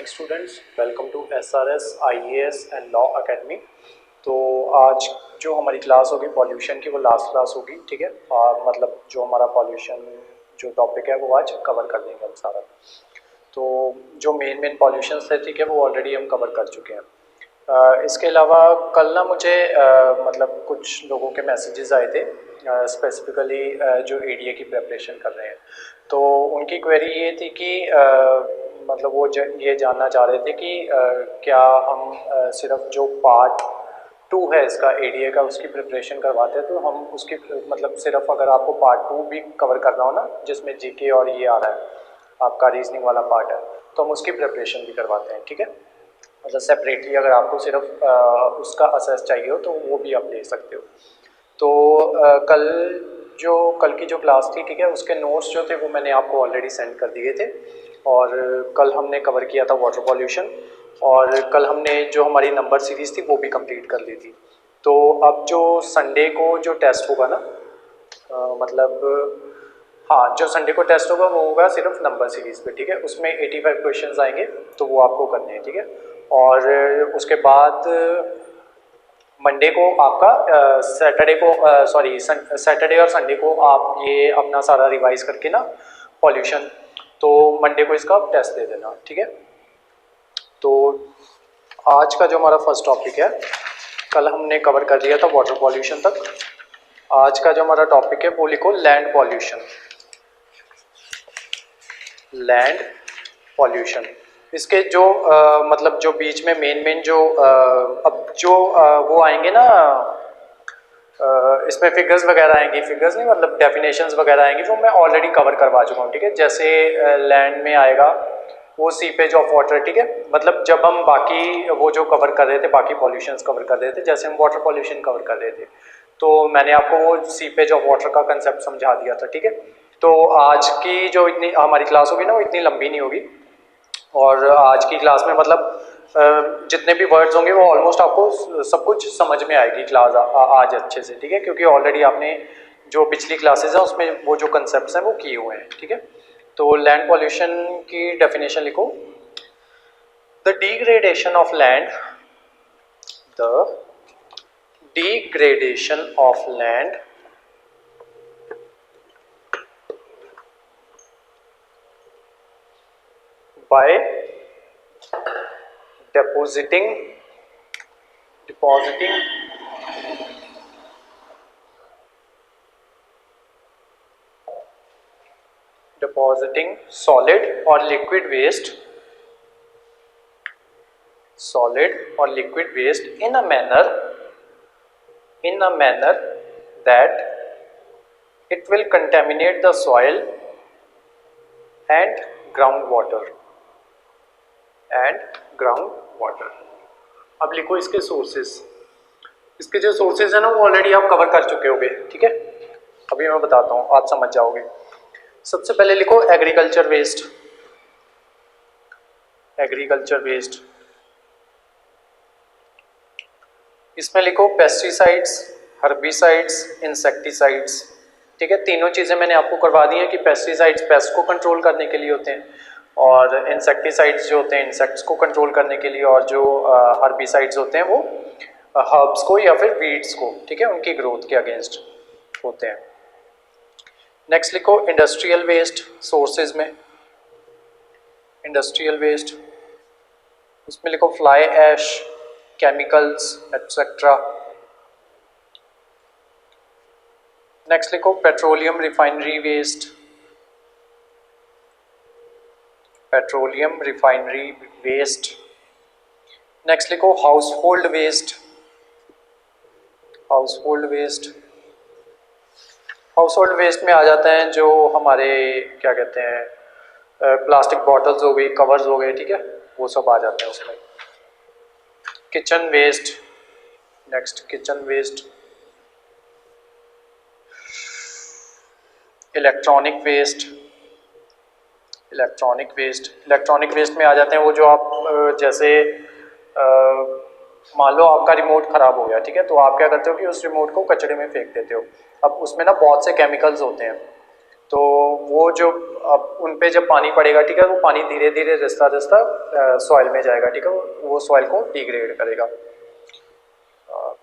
Students, welcome to SRS IAS and law academy. तो आज जो हमारी क्लास होगी पॉल्यूशन की, वो लास्ट क्लास होगी, ठीक है। मतलब जो हमारा पॉल्यूशन जो टॉपिक है वो आज कवर कर देंगे हम सारा। तो जो मेन पॉल्यूशन है, ठीक है, वो ऑलरेडी हम कवर कर चुके हैं। इसके अलावा कल ना मुझे मतलब कुछ लोगों के मैसेजेस आए थे, स्पेसिफिकली जो ADA की प्रिपरेशन कर रहे हैं। तो उनकी क्वेरी ये थी कि मतलब वो ये जानना चाह रहे थे कि क्या हम सिर्फ जो पार्ट 2 है इसका ADA का, उसकी प्रिपरेशन करवाते हैं। तो हम उसकी मतलब सिर्फ अगर आपको पार्ट 2 भी कवर करना हो ना, जिसमें GK और ये आ रहा है आपका रीजनिंग वाला पार्ट है, तो हम उसकी प्रिपरेशन भी करवाते हैं, ठीक है। मतलब सेपरेटली अगर आपको सिर्फ उसका असेस चाहिए हो तो वो भी आप ले सकते हो। तो कल की जो क्लास थी, ठीक है, उसके नोट्स जो थे वो मैंने आपको ऑलरेडी सेंड कर दिए थे। और कल हमने कवर किया था वाटर पॉल्यूशन, और कल हमने जो हमारी नंबर सीरीज़ थी वो भी कंप्लीट कर ली थी। तो अब जो संडे को जो टेस्ट होगा ना, मतलब हाँ, जो संडे को टेस्ट होगा वो होगा सिर्फ नंबर सीरीज़ पे, ठीक है। उसमें 85 क्वेश्चंस आएंगे, तो वो आपको करने हैं, ठीक है। और उसके बाद मंडे को आपका सैटरडे और संडे को आप ये अपना सारा रिवाइज करके ना पॉल्यूशन, तो मंडे को इसका टेस्ट दे देना, ठीक है। तो आज का जो हमारा फर्स्ट टॉपिक है, कल हमने कवर कर दिया था वाटर पॉल्यूशन तक। आज का जो हमारा टॉपिक है वो लिखो लैंड पॉल्यूशन। लैंड पॉल्यूशन, इसके जो मतलब जो बीच में मेन जो अब जो वो आएंगे ना, इसमें फिगर्स वगैरह आएंगी, फिगर्स नहीं मतलब डेफिनेशंस वगैरह आएंगी, वो मैं ऑलरेडी कवर करवा चुका हूँ, ठीक है। जैसे लैंड में आएगा वो सीपेज ऑफ वाटर, ठीक है। मतलब जब हम बाकी वो जो कवर कर रहे थे, बाकी पॉल्यूशंस कवर कर रहे थे, जैसे हम वाटर पॉल्यूशन कवर कर रहे थे, तो मैंने आपको वो सीपेज ऑफ वाटर का कंसेप्ट समझा दिया था, ठीक है। तो आज की जो इतनी हमारी क्लास होगी ना, वो इतनी लंबी नहीं होगी। और आज की क्लास में मतलब जितने भी वर्ड्स होंगे वो ऑलमोस्ट आपको सब कुछ समझ में आएगी क्लास आज अच्छे से, ठीक है। क्योंकि ऑलरेडी आपने जो पिछली क्लासेस हैं उसमें वो जो कंसेप्ट्स हैं वो किए हुए हैं, ठीक है। तो लैंड पॉल्यूशन की डेफिनेशन लिखो। The degradation of land, the degradation of land by depositing solid or liquid waste in a manner that it will contaminate the soil and groundwater अब लिखो इसके सोर्सेस। इसके जो सोर्सेज है ना वो ऑलरेडी आप कवर कर चुके होगे, ठीक है। अभी मैं बताता हूँ, आप समझ जाओगे। सबसे पहले लिखो एग्रीकल्चर वेस्ट। इसमें लिखो पेस्टिसाइड्स, हर्बिसाइड्स, इंसेक्टिसाइड्स, ठीक है। तीनों चीज़ें मैंने आपको करवा दी हैं कि पेस्टिसाइड्स पेस्ट को कंट्रोल करने के लिए होते हैं, और इंसेक्टिसाइड्स जो होते हैं इंसेक्ट्स को कंट्रोल करने के लिए, और जो हर्बिसाइड्स होते हैं वो हर्ब्स को या फिर वीड्स को, ठीक है, उनकी ग्रोथ के अगेंस्ट होते हैं। नेक्स्ट लिखो इंडस्ट्रियल वेस्ट। सोर्सेज में इंडस्ट्रियल वेस्ट, उसमें लिखो fly ash, chemicals etcetera. Next लिखो पेट्रोलियम रिफाइनरी वेस्ट, नेक्स्ट लिखो हाउसहोल्ड वेस्ट। हाउसहोल्ड वेस्ट में आ जाते हैं जो हमारे क्या कहते हैं प्लास्टिक बॉटल्स हो गई, कवर्स हो गए, ठीक है, वो सब आ जाते हैं उसमें। Kitchen waste, next kitchen waste. Electronic waste में आ जाते हैं वो जो आप जैसे मान लो आपका रिमोट ख़राब हो गया, ठीक है, तो आप क्या करते हो कि उस रिमोट को कचरे में फेंक देते हो। अब उसमें ना बहुत से केमिकल्स होते हैं, तो वो जो अब उन पे जब पानी पड़ेगा, ठीक है, वो पानी धीरे धीरे रिसता रिसता सॉइल में जाएगा, ठीक है, वो सॉइल को डिग्रेड करेगा।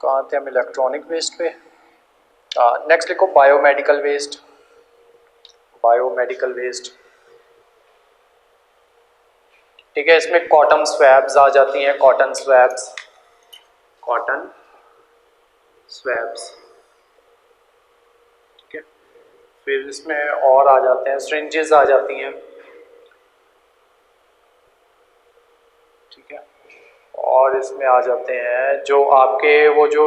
कहाँ थे हम? इलेक्ट्रॉनिक वेस्ट पे। नेक्स्ट लिखो बायोमेडिकल वेस्ट। बायोमेडिकल वेस्ट, ठीक है, इसमें कॉटन स्वैब्स आ जाती हैं, कॉटन स्वैब्स, कॉटन स्वैब्स, ठीक है। फिर इसमें और आ जाते हैं, सिरिंजेस आ जाती हैं, ठीक है। और इसमें आ जाते हैं जो आपके वो जो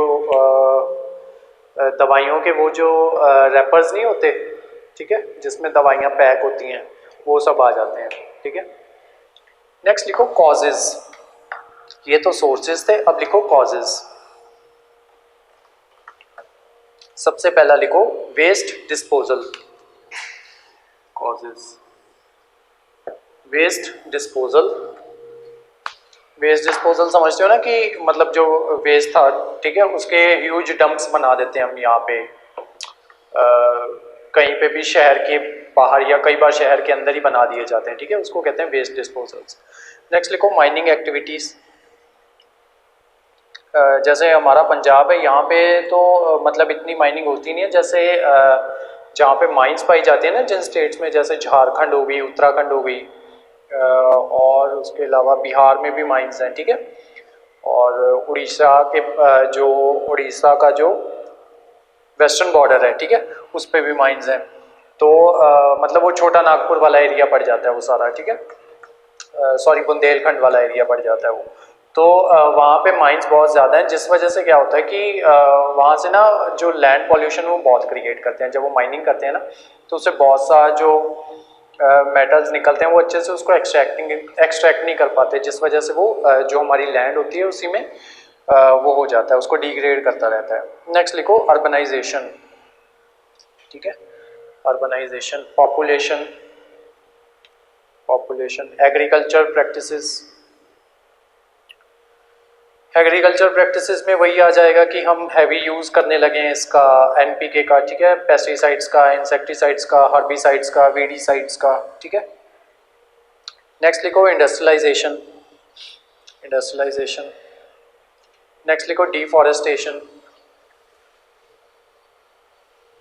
दवाइयों के वो जो रैपर्स नहीं होते, ठीक है, जिसमें दवाइयाँ पैक होती हैं, वो सब आ जाते हैं, ठीक है। नेक्स्ट लिखो कॉजेज। ये तो सोर्सेज थे, अब लिखो कॉजेज। सबसे पहला लिखो waste disposal. Causes, waste disposal. Waste disposal समझते हो ना कि मतलब जो वेस्ट था, ठीक है, उसके ह्यूज डंप्स बना देते हैं हम यहाँ पे, कहीं पे भी शहर के बाहर या कई बार शहर के अंदर ही बना दिए जाते हैं, ठीक है, उसको कहते हैं वेस्ट डिस्पोजल्स। नेक्स्ट लिखो माइनिंग एक्टिविटीज़। जैसे हमारा पंजाब है, यहाँ पे तो मतलब इतनी माइनिंग होती नहीं है, जैसे जहाँ पे माइंस पाई जाती है ना जिन स्टेट्स में, जैसे झारखंड हो गई, उत्तराखंड हो गई, और उसके अलावा बिहार में भी माइंस हैं, ठीक है, और उड़ीसा के जो उड़ीसा का जो वेस्टर्न बॉर्डर है, ठीक है, उस पे भी माइंस हैं। तो मतलब वो छोटा नागपुर वाला एरिया पड़ जाता है वो सारा, ठीक है, सॉरी बुंदेलखंड वाला एरिया पड़ जाता है वो। तो वहाँ पे माइंस बहुत ज़्यादा हैं, जिस वजह से क्या होता है कि वहाँ से ना जो लैंड पॉल्यूशन वो बहुत क्रिएट करते हैं। जब वो माइनिंग करते हैं ना, तो उससे बहुत सा जो मेटल्स निकलते हैं वो अच्छे से उसको एक्सट्रैक्ट नहीं कर पाते, जिस वजह से वो जो हमारी लैंड होती है उसी में वो हो जाता है, उसको डिग्रेड करता रहता है। नेक्स्ट लिखो अर्बनाइजेशन, ठीक है, urbanisation, population, population, agriculture practices. Agriculture practices में वही आ जाएगा कि हम हैवी यूज़ करने लगे हैं इसका, एनपीके का, ठीक है, पेस्टिसाइड्स का, इंसेक्टिसाइड्स का, हर्बिसाइड्स का, वीडिसाइड्स का, ठीक है। नेक्स्ट लिखो इंडस्ट्रियलाइजेशन, इंडस्ट्रियलाइजेशन। नेक्स्ट लिखो डिफॉरेस्टेशन।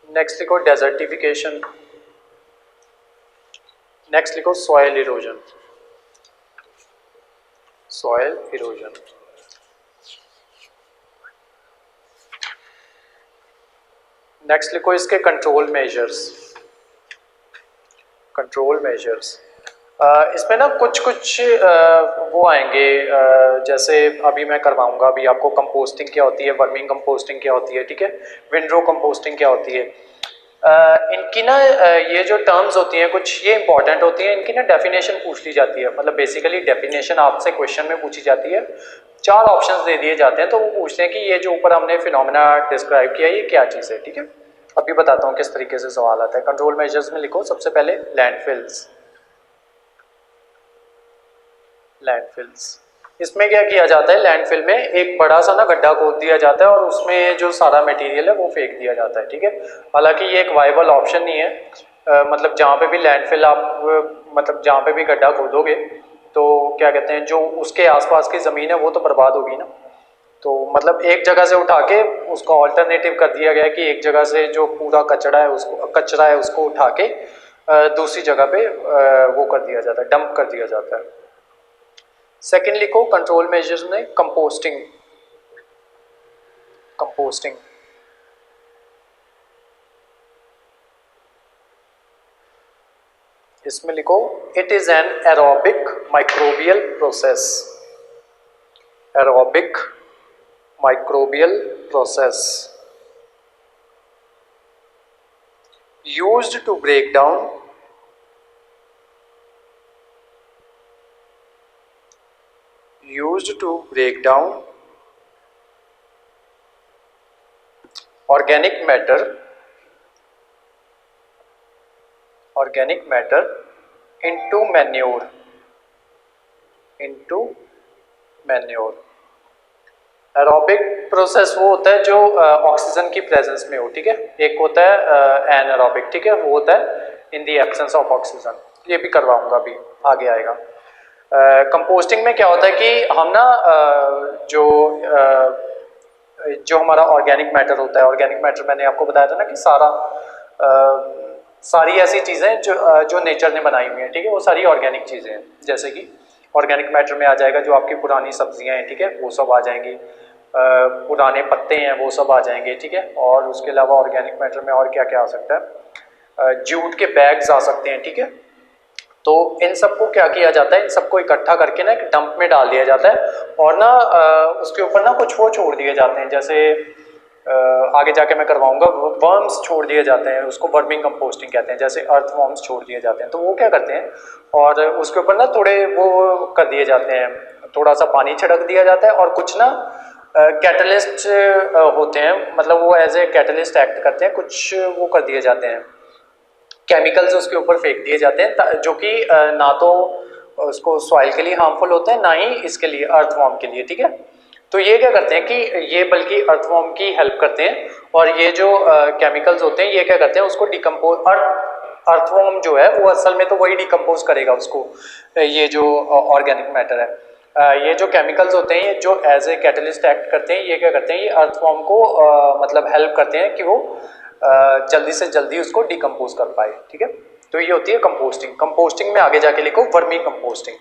नेक्स्ट लिखो डेजर्टिफिकेशन। नेक्स्ट लिखो soil erosion, soil erosion. Next लिखो इसके कंट्रोल मेजर्स, कंट्रोल मेजर्स। इसमें ना कुछ कुछ वो आएंगे, जैसे अभी मैं करवाऊंगा, अभी आपको कंपोस्टिंग क्या होती है, वर्मिंग कंपोस्टिंग क्या होती है, ठीक है, विंडरो कंपोस्टिंग क्या होती है। इनकी ना ये जो टर्म्स होती हैं कुछ ये इंपॉर्टेंट होती हैं, इनकी ना डेफिनेशन पूछ ली जाती है, मतलब बेसिकली डेफिनेशन आपसे क्वेश्चन में पूछी जाती है। 4 ऑप्शंस दे दिए जाते हैं, तो वो पूछते हैं कि ये जो ऊपर हमने फिनोमेना डिस्क्राइब किया ये क्या चीज़ है, ठीक है। अभी बताता हूँ किस तरीके से सवाल आता है। कंट्रोल मेजर्स में लिखो सबसे पहले लैंडफिल्स, लैंडफिल्स। इसमें क्या किया जाता है, लैंडफिल में एक बड़ा सा ना गड्ढा खोद दिया जाता है और उसमें जो सारा मटेरियल है वो फेंक दिया जाता है, ठीक है। हालांकि ये एक वाइबल ऑप्शन नहीं है, मतलब जहाँ पे भी लैंडफिल आप मतलब जहाँ पे भी गड्ढा खोदोगे तो क्या कहते हैं, जो उसके आसपास की ज़मीन है वो तो बर्बाद होगी ना। तो मतलब एक जगह से उठा के उसका ऑल्टरनेटिव कर दिया गया है कि एक जगह से जो पूरा कचरा है उसको उठा के दूसरी जगह पे वो कर दिया जाता है, डंप कर दिया जाता है। सेकेंड लिखो कंट्रोल मेजर्स में कंपोस्टिंग, कंपोस्टिंग। इसमें लिखो it is an aerobic microbial process, aerobic microbial process used to break down organic matter into manure, aerobic process वो होता है जो ऑक्सीजन की प्रेजेंस में हो, ठीक है। एक होता है एनारोबिक, ठीक है, वो होता है in the absence of oxygen, ये भी करवाऊंगा, अभी आगे आएगा। कंपोस्टिंग में क्या होता है कि हम ना जो हमारा ऑर्गेनिक मैटर होता है, ऑर्गेनिक मैटर मैंने आपको बताया था ना कि सारी ऐसी चीज़ें जो नेचर ने बनाई हुई हैं, ठीक है, वो सारी ऑर्गेनिक चीज़ें हैं। जैसे कि ऑर्गेनिक मैटर में आ जाएगा जो आपकी पुरानी सब्जियां हैं, ठीक है, वो सब आ जाएंगी, पुराने पत्ते हैं वो सब आ जाएंगे, ठीक है। और उसके अलावा ऑर्गेनिक मैटर में और क्या क्या आ सकता है, जूट के बैग्स आ सकते हैं, ठीक है। तो इन सबको क्या किया जाता है, इन सबको इकट्ठा करके ना एक डंप में डाल दिया जाता है और ना उसके ऊपर ना कुछ वो छोड़ दिए जाते हैं, जैसे आगे जाके मैं करवाऊंगा, वर्म्स छोड़ दिए जाते हैं, उसको वर्मिंग कंपोस्टिंग कहते हैं, जैसे अर्थ वर्म्स छोड़ दिए जाते हैं। तो वो क्या करते हैं, और उसके ऊपर ना थोड़े वो कर दिए जाते हैं, थोड़ा सा पानी छिड़क दिया जाता है और कुछ ना कैटलिस्ट होते हैं, मतलब वो एज ए कैटलिस्ट एक्ट करते हैं, कुछ वो कर दिए जाते हैं, केमिकल्स उसके ऊपर फेंक दिए जाते हैं, जो कि ना तो उसको सॉइल के लिए हार्मफुल होते हैं, ना ही इसके लिए अर्थवॉर्म के लिए, ठीक है। तो ये क्या करते हैं कि ये बल्कि अर्थवॉर्म की हेल्प करते हैं, और ये जो केमिकल्स होते हैं ये क्या करते हैं, उसको डिकम्पोज, अर्थवॉर्म जो है वो असल में तो वही डिकम्पोज करेगा उसको, ये जो ऑर्गेनिक मैटर है, ये जो केमिकल्स होते हैं, ये जो एज ए कैटलिस्ट एक्ट करते हैं, ये क्या करते हैं, ये अर्थवॉर्म को मतलब हेल्प करते हैं कि वो जल्दी से जल्दी उसको डिकम्पोज कर पाए, ठीक है। तो ये होती है कंपोस्टिंग। कंपोस्टिंग में आगे जाके लिखो vermi composting.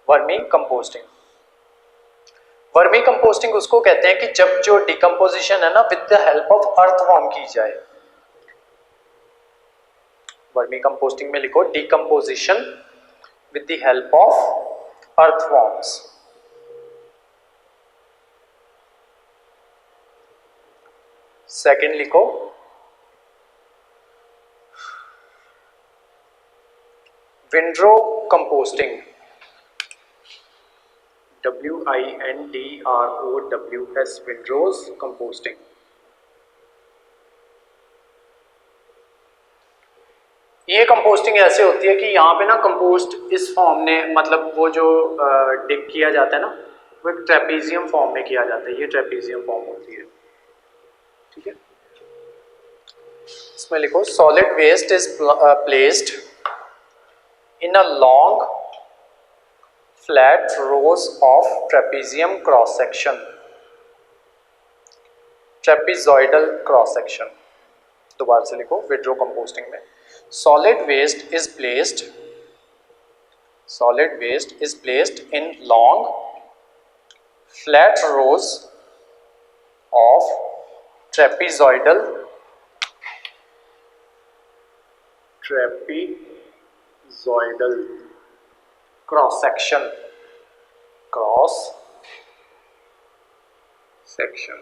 Vermi composting, vermi composting उसको कहते हैं कि जब जो डिकम्पोजिशन है ना with the help of earthworm की जाए। वर्मी कंपोस्टिंग में लिखो decomposition with the help of earthworms. Second लिखो विंड्रो कंपोस्टिंग, WINDROWS, विंड्रोज कंपोस्टिंग। ये कंपोस्टिंग ऐसे होती है कि यहाँ पे ना कंपोस्ट इस फॉर्म ने, मतलब वो जो डिग किया जाता है ना, वो एक ट्रेपीजियम फॉर्म में किया जाता है, ये ट्रेपीजियम फॉर्म होती है, ठीक है। इसमें लिखो solid waste is placed in a long flat rows of trapezium cross section, trapezoidal cross section। दोबारा से लिखो विंड्रो कंपोस्टिंग में solid waste is placed in long flat rows of trapezoidal cross section,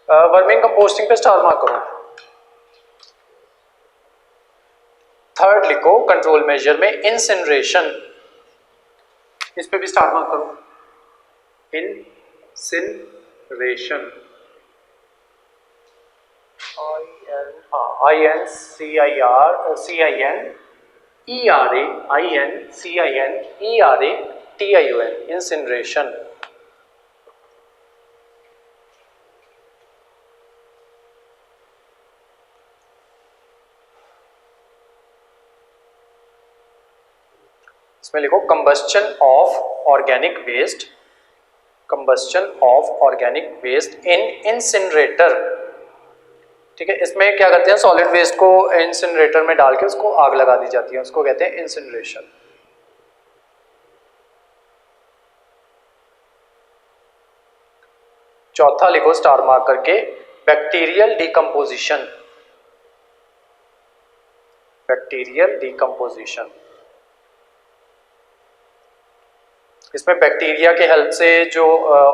worming composting पे star mark करो। Third लिखो control measure में incineration, इस पे भी स्टार मार्क करो। Incineration, INCINERATION, incineration. इसमें लिखो combustion of organic waste, in incinerator, ठीक है। इसमें क्या करते हैं, सॉलिड वेस्ट को इंसिनरेटर में डाल के उसको आग लगा दी जाती है, उसको कहते हैं इंसिनरेशन। चौथा लिखो स्टार मार्क करके बैक्टीरियल डिकम्पोजिशन, इसमें बैक्टीरिया के हेल्प से जो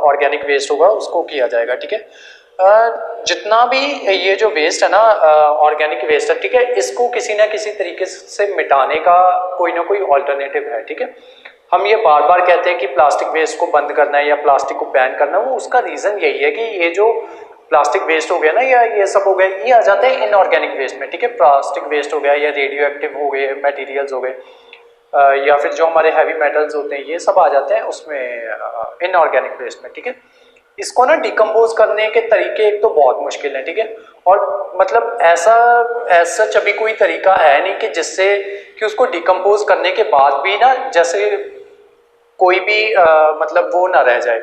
ऑर्गेनिक वेस्ट होगा उसको किया जाएगा, ठीक है। जितना भी ये जो वेस्ट है ना, ऑर्गेनिक वेस्ट है, ठीक है, इसको किसी ना किसी तरीके से मिटाने का कोई ना कोई ऑल्टरनेटिव है, ठीक है। हम ये बार बार कहते हैं कि प्लास्टिक वेस्ट को बंद करना है या प्लास्टिक को बैन करना है, वो उसका रीज़न यही है कि ये जो प्लास्टिक वेस्ट हो गया ना, या ये सब हो गए, ये आ जाते हैं इनऑर्गेनिक वेस्ट में, ठीक है। प्लास्टिक वेस्ट हो गया या रेडियो एक्टिव हो गए मटेरियल्स हो गए, या फिर जो हमारे हैवी मेटल्स होते हैं, ये सब आ जाते हैं उसमें इनऑर्गेनिक वेस्ट में, ठीक है। इसको ना डिकम्पोज करने के तरीके एक तो बहुत मुश्किल है, ठीक है, और मतलब ऐसा सच अभी कोई तरीका है नहीं कि जिससे कि उसको डिकम्पोज करने के बाद भी ना जैसे कोई भी मतलब वो ना रह जाए।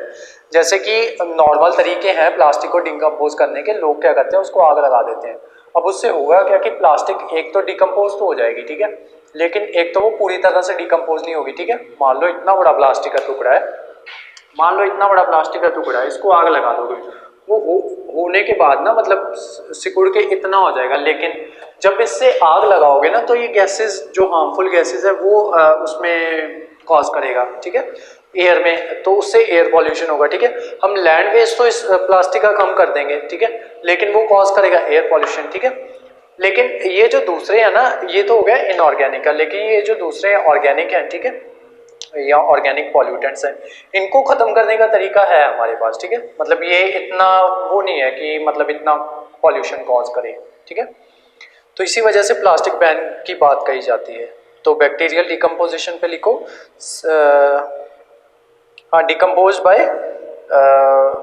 जैसे कि नॉर्मल तरीके हैं प्लास्टिक को डिकम्पोज करने के, लोग क्या करते हैं उसको आग लगा देते हैं। अब उससे होगा क्या कि प्लास्टिक एक तो डिकम्पोज तो हो जाएगी, ठीक है, लेकिन एक तो वो पूरी तरह से डिकम्पोज नहीं होगी, ठीक है। मान लो इतना बड़ा प्लास्टिक का टुकड़ा है, मान लो इतना बड़ा प्लास्टिक का टुकड़ा है, इसको आग लगा दोगे, वो होने के बाद ना मतलब सिकुड़ के इतना हो जाएगा, लेकिन जब इससे आग लगाओगे ना तो ये गैसेस जो हार्मफुल गैसेस है वो उसमें कॉज करेगा, ठीक है, एयर में, तो उससे एयर पॉल्यूशन होगा, ठीक है। हम लैंड वेस्ट तो इस प्लास्टिक का कम कर देंगे, ठीक है, लेकिन वो कॉज करेगा एयर पॉल्यूशन, ठीक है। लेकिन ये जो दूसरे हैं ना, ये तो हो गया इनऑर्गेनिक का, लेकिन ये जो दूसरे ऑर्गेनिक हैं, ठीक है, या ऑर्गेनिक पॉल्यूटेंट्स हैं, इनको खत्म करने का तरीका है हमारे पास, ठीक है। मतलब ये इतना वो नहीं है कि मतलब इतना पॉल्यूशन कॉज करे, ठीक है। तो इसी वजह से प्लास्टिक बैन की बात कही जाती है। तो बैक्टीरियल डिकम्पोजिशन पे लिखो, हाँ, डिकम्पोज बाय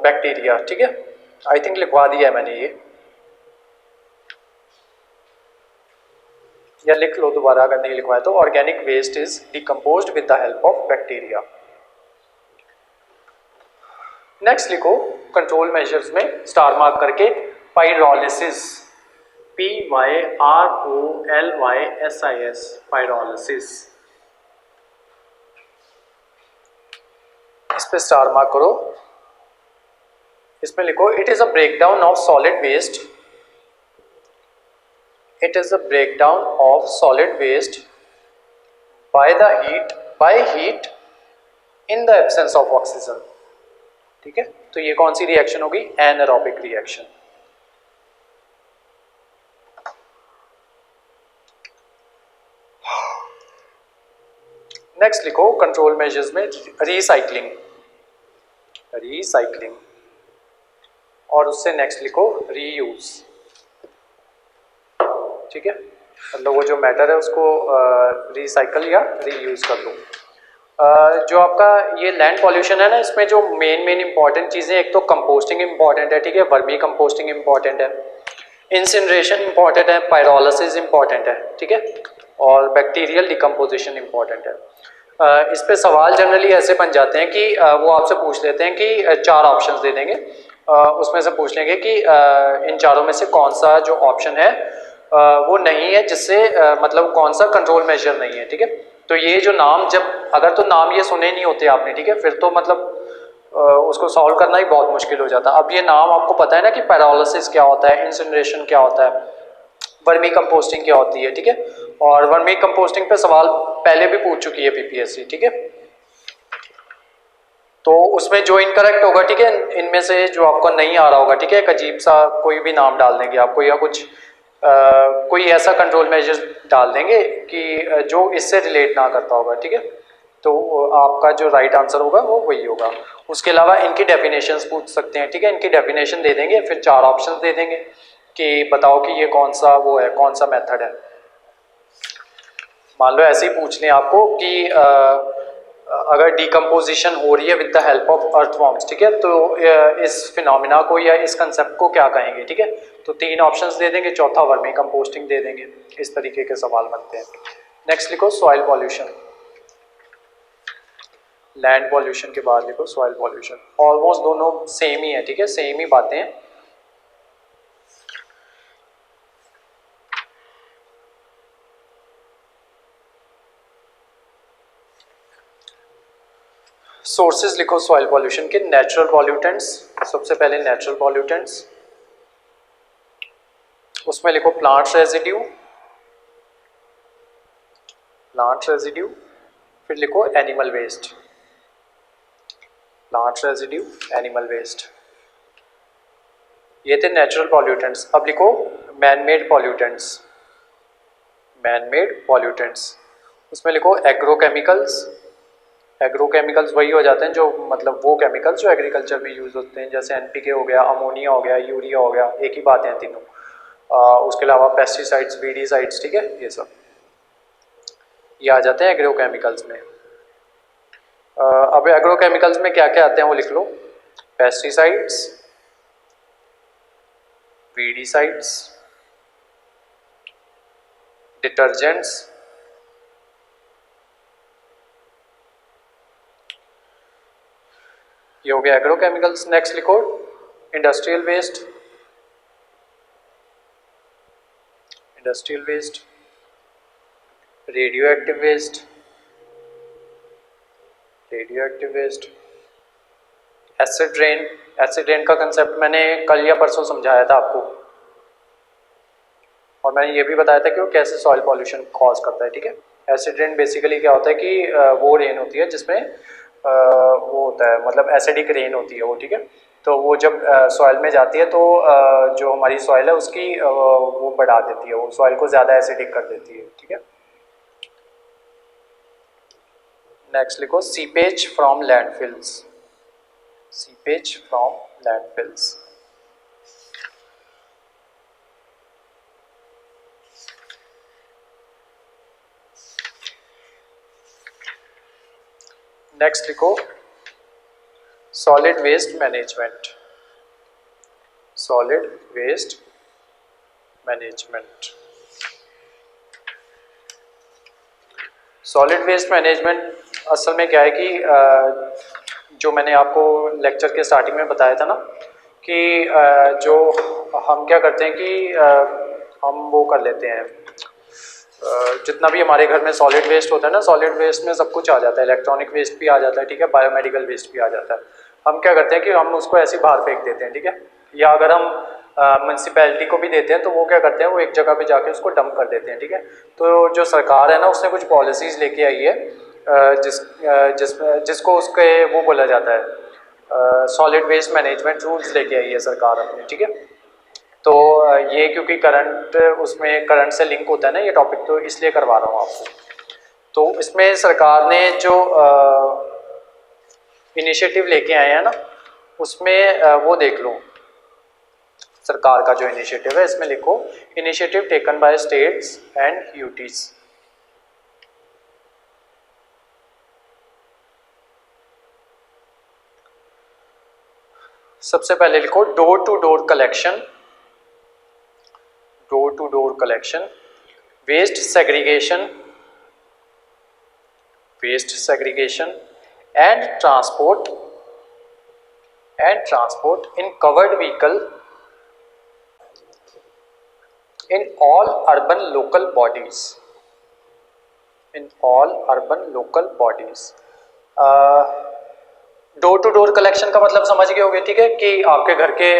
बैक्टीरिया, ठीक है। आई थिंक लिखवा दिया है मैंने ये, या लिख लो दोबारा अगर नहीं लिखवाया तो। Organic waste is decomposed with the help of bacteria. Next लिखो कंट्रोल मेजर्स में स्टार मार्क करके पाइरोलिसिस, PYROLYSIS, पाइरोलिसिस, इस पे स्टार मार्क करो। इसमें लिखो it is a breakdown of solid waste, it is a breakdown of solid waste by heat in the absence of oxygen, ठीक है। तो ये कौन सी रिएक्शन होगी? Anaerobic reaction. नेक्स्ट लिखो कंट्रोल मेजर्स में रीसाइक्लिंग, और उससे नेक्स्ट लिखो रीयूज, ठीक है। मतलब वो जो मैटर है उसको रिसाइकल या रीयूज कर लो। जो आपका ये लैंड पॉल्यूशन है ना, इसमें जो मेन इंपॉर्टेंट चीज़ें, एक तो कंपोस्टिंग इंपॉर्टेंट है, ठीक है, वर्मी कंपोस्टिंग इंपॉर्टेंट है, इंसिनरेशन इंपॉर्टेंट है, पायरोलिसिस इंपॉर्टेंट है, ठीक है, और बैक्टीरियल डिकम्पोजिशन इंपॉर्टेंट है। इस पे सवाल जनरली ऐसे बन जाते हैं कि वो आपसे पूछ लेते हैं कि 4 ऑप्शंस दे देंगे, उसमें से पूछ लेंगे कि इन चारों में से कौन सा जो ऑप्शन है वो नहीं है, जिससे मतलब कौन सा कंट्रोल मेजर नहीं है, ठीक है। तो ये जो नाम, जब अगर तो नाम ये सुने नहीं होते आपने, ठीक है, फिर तो मतलब उसको सॉल्व करना ही बहुत मुश्किल हो जाता। अब ये नाम आपको पता है ना कि पायरोलिसिस क्या होता है, इंसिनरेशन क्या होता है, वर्मी कंपोस्टिंग क्या होती है, ठीक है, और वर्मी कंपोस्टिंग पे सवाल पहले भी पूछ चुकी है पीपीएससी, ठीक है। तो उसमें जो इनकरेक्ट होगा, ठीक है, इनमें से जो आपको नहीं आ रहा होगा, ठीक है, एक अजीब सा कोई भी नाम डाल देंगे आपको, या कुछ कोई ऐसा कंट्रोल मेजर डाल देंगे कि जो इससे रिलेट ना करता होगा, ठीक है। तो आपका जो राइट आंसर होगा वो वही होगा। उसके अलावा इनकी डेफिनेशंस पूछ सकते हैं, ठीक है, इनकी डेफिनेशन दे देंगे, फिर 4 ऑप्शन दे देंगे कि बताओ कि ये कौन सा वो है, कौन सा मेथड है। मान लो ऐसे ही पूछ लें आपको कि अगर डिकम्पोजिशन हो रही है with the help of earthworms, ठीक है, तो इस फिनोमिना को या इस कंसेप्ट को क्या कहेंगे, ठीक है। तो 3 ऑप्शंस दे देंगे, चौथा वर्मी कंपोस्टिंग दे देंगे। इस तरीके के सवाल बनते हैं। नेक्स्ट लिखो सॉइल पॉल्यूशन, लैंड पॉल्यूशन के बाद लिखो सॉइल पॉल्यूशन। ऑलमोस्ट दोनों सेम ही है, ठीक है, सेम ही बातें हैं। सोर्सेज लिखो सॉइल पॉल्यूशन के। नेचुरल पॉल्यूटेंट्स, सबसे पहले नेचुरल पॉल्यूटेंट्स, उसमें लिखो प्लांट रेजिड्यू, फिर लिखो animal waste, plant residue, animal waste, ये थे नेचुरल पॉल्यूटेंट्स। अब लिखो मैन मेड पॉल्यूटेंट्स, उसमें लिखो एग्रोकेमिकल्स वही हो जाते हैं जो मतलब वो केमिकल्स जो एग्रीकल्चर में यूज होते हैं, जैसे एनपीके हो गया, अमोनिया हो गया, यूरिया हो गया, एक ही बात है तीनों। उसके अलावा पेस्टिसाइड्स, वीडीसाइड्स, ठीक है, ये सब ये आ जाते हैं एग्रोकेमिकल्स में। अब एग्रोकेमिकल्स में क्या क्या आते हैं वो लिख लो। पेस्टिसाइड्स, वीडिसाइड्स, डिटर्जेंट्स, ये हो गया एग्रोकेमिकल्स। नेक्स्ट लिखो industrial waste, industrial waste, radioactive waste, radioactive waste, acid rain. Acid rain का कंसेप्ट मैंने कल या परसों समझाया था आपको, और मैंने ये भी बताया था कि वो कैसे सॉइल पॉल्यूशन कॉज करता है। ठीक है, एसिड रेन बेसिकली क्या होता है कि वो रेन होती है जिसमें वो होता है, मतलब एसिडिक रेन होती है वो। ठीक है, तो वो जब सॉइल में जाती है तो जो हमारी सॉइल है उसकी वो बढ़ा देती है, वो सॉइल को ज़्यादा एसिडिक कर देती है। ठीक है, नेक्स्ट लिखो seepage from landfills, seepage from landfills. Next लिखो solid waste management, solid waste management. Solid waste management असल में क्या है कि जो मैंने आपको लेक्चर के स्टार्टिंग में बताया था ना कि जो हम क्या करते हैं कि हम वो कर लेते हैं, जितना भी हमारे घर में सॉलिड वेस्ट होता है ना, सॉलिड वेस्ट में सब कुछ आ जाता है, इलेक्ट्रॉनिक वेस्ट भी आ जाता है। ठीक है, बायोमेडिकल वेस्ट भी आ जाता है। हम क्या करते हैं कि हम उसको ऐसे बाहर फेंक देते हैं। ठीक है, या अगर हम म्यूनसिपैलिटी को भी देते हैं तो वो क्या करते हैं, वो एक जगह पे जाके उसको डंप कर देते हैं। ठीक है, तो जो सरकार है ना उसने कुछ पॉलिसीज़ लेके आई है जिसको उसके वो बोला जाता है सॉलिड वेस्ट मैनेजमेंट रूल्स लेके आई है सरकार अपने। ठीक है, तो ये क्योंकि करंट उसमें करंट से लिंक होता है ना ये टॉपिक, तो इसलिए करवा रहा हूँ आपको। तो इसमें सरकार ने जो इनिशिएटिव लेके आए हैं ना उसमें वो देख लो, सरकार का जो इनिशिएटिव है इसमें लिखो initiative taken by states and UTs. सबसे पहले लिखो door to door collection, door to door collection, waste segregation, waste segregation and transport in covered vehicle in all urban local bodies, in all urban local bodies। Door to door collection का मतलब समझ गए होंगे। ठीक है, कि आपके घर के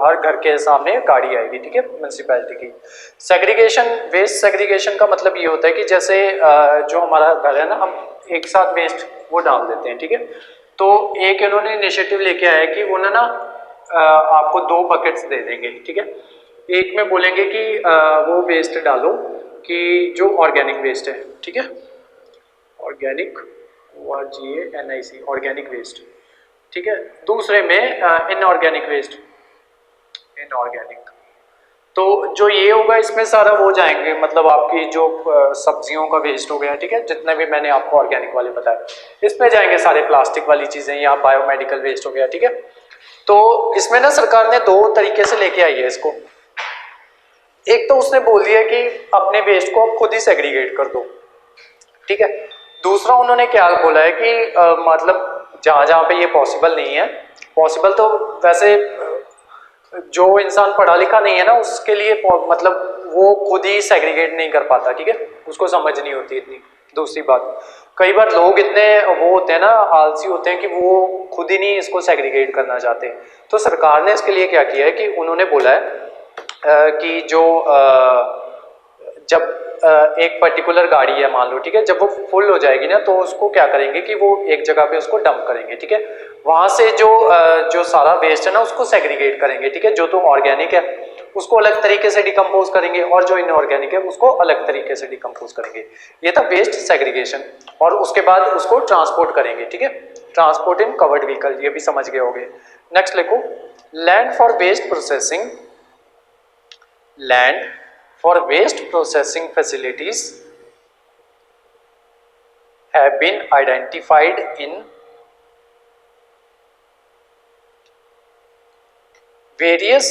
हर घर के सामने गाड़ी आएगी। ठीक है, म्यूनसिपैलिटी की। सेग्रीगेशन, वेस्ट सेग्रीगेशन का मतलब ये होता है कि जैसे जो हमारा घर है ना, हम एक साथ वेस्ट वो डाल देते हैं। ठीक है, तो एक इन्होंने इनिशिएटिव लेके आया कि वो ना आपको 2 बकेट्स दे देंगे। ठीक है, एक में बोलेंगे कि वो वेस्ट डालो कि जो ऑर्गेनिक वेस्ट है। ठीक है, ऑर्गेनिक ORGANIC ऑर्गेनिक वेस्ट। ठीक है, दूसरे में इनऑर्गेनिक वेस्ट, इनऑर्गेनिक। तो जो ये होगा इसमें सारा वो जाएंगे, मतलब आपकी जो सब्जियों का वेस्ट हो गया। ठीक है, जितने भी मैंने आपको ऑर्गेनिक वाले बताए इसमें जाएंगे सारे प्लास्टिक वाली चीज़ें या बायोमेडिकल वेस्ट हो गया। ठीक है, तो इसमें ना सरकार ने 2 तरीके से लेके आई है इसको। एक तो उसने बोल दिया कि अपने वेस्ट को आप खुद ही सेग्रीगेट कर दो। ठीक है, दूसरा उन्होंने क्या बोला है कि मतलब जहाँ पे ये पॉसिबल नहीं है, पॉसिबल तो वैसे जो इंसान पढ़ा लिखा नहीं है ना उसके लिए मतलब वो खुद ही सेग्रीगेट नहीं कर पाता। ठीक है, उसको समझ नहीं होती इतनी। दूसरी बात, कई बार लोग इतने वो होते हैं ना, आलसी होते हैं कि वो खुद ही नहीं इसको सेग्रीगेट करना चाहते। तो सरकार ने इसके लिए क्या किया है कि उन्होंने बोला है कि जो जब एक पर्टिकुलर गाड़ी है मान लो। ठीक है, जब वो फुल हो जाएगी ना तो उसको क्या करेंगे कि वो एक जगह पे उसको डंप करेंगे। ठीक है, वहाँ से जो सारा वेस्ट है ना उसको सेग्रीगेट करेंगे। ठीक है, जो तो ऑर्गेनिक है उसको अलग तरीके से डिकम्पोज करेंगे और जो इनऑर्गेनिक है उसको अलग तरीके से डिकम्पोज करेंगे। ये था वेस्ट सेग्रीगेशन। और उसके बाद उसको ट्रांसपोर्ट करेंगे। ठीक है, ट्रांसपोर्ट इन कवर्ड व्हीकल, ये भी समझ गए होंगे। नेक्स्ट लिखो land for waste processing, land for waste processing facilities have been identified in various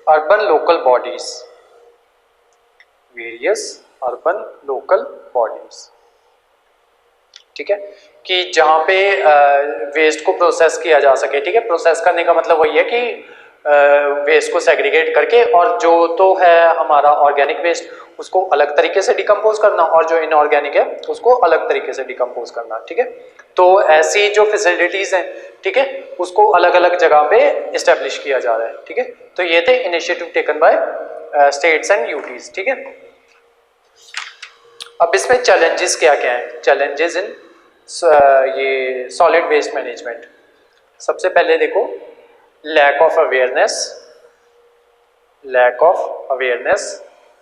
urban local bodies, various urban local bodies, ठीक है, कि जहाँ पे वेस्ट को प्रोसेस किया जा सके, ठीक है। प्रोसेस करने का मतलब वही है कि वेस्ट को सेग्रीगेट करके, और जो तो है हमारा ऑर्गेनिक वेस्ट उसको अलग तरीके से डिकम्पोज करना, और जो इनऑर्गेनिक है उसको अलग तरीके से डिकम्पोज करना, ठीक है। तो ऐसी जो फैसिलिटीज हैं, ठीक है, उसको अलग अलग जगह पे इस्टेब्लिश किया जा रहा है, ठीक है। तो ये थे initiative taken by states and UTs, ठीक है। अब इसमें चैलेंजेस क्या क्या हैं, चैलेंजेस इन ये सॉलिड वेस्ट मैनेजमेंट। सबसे पहले देखो, lack of awareness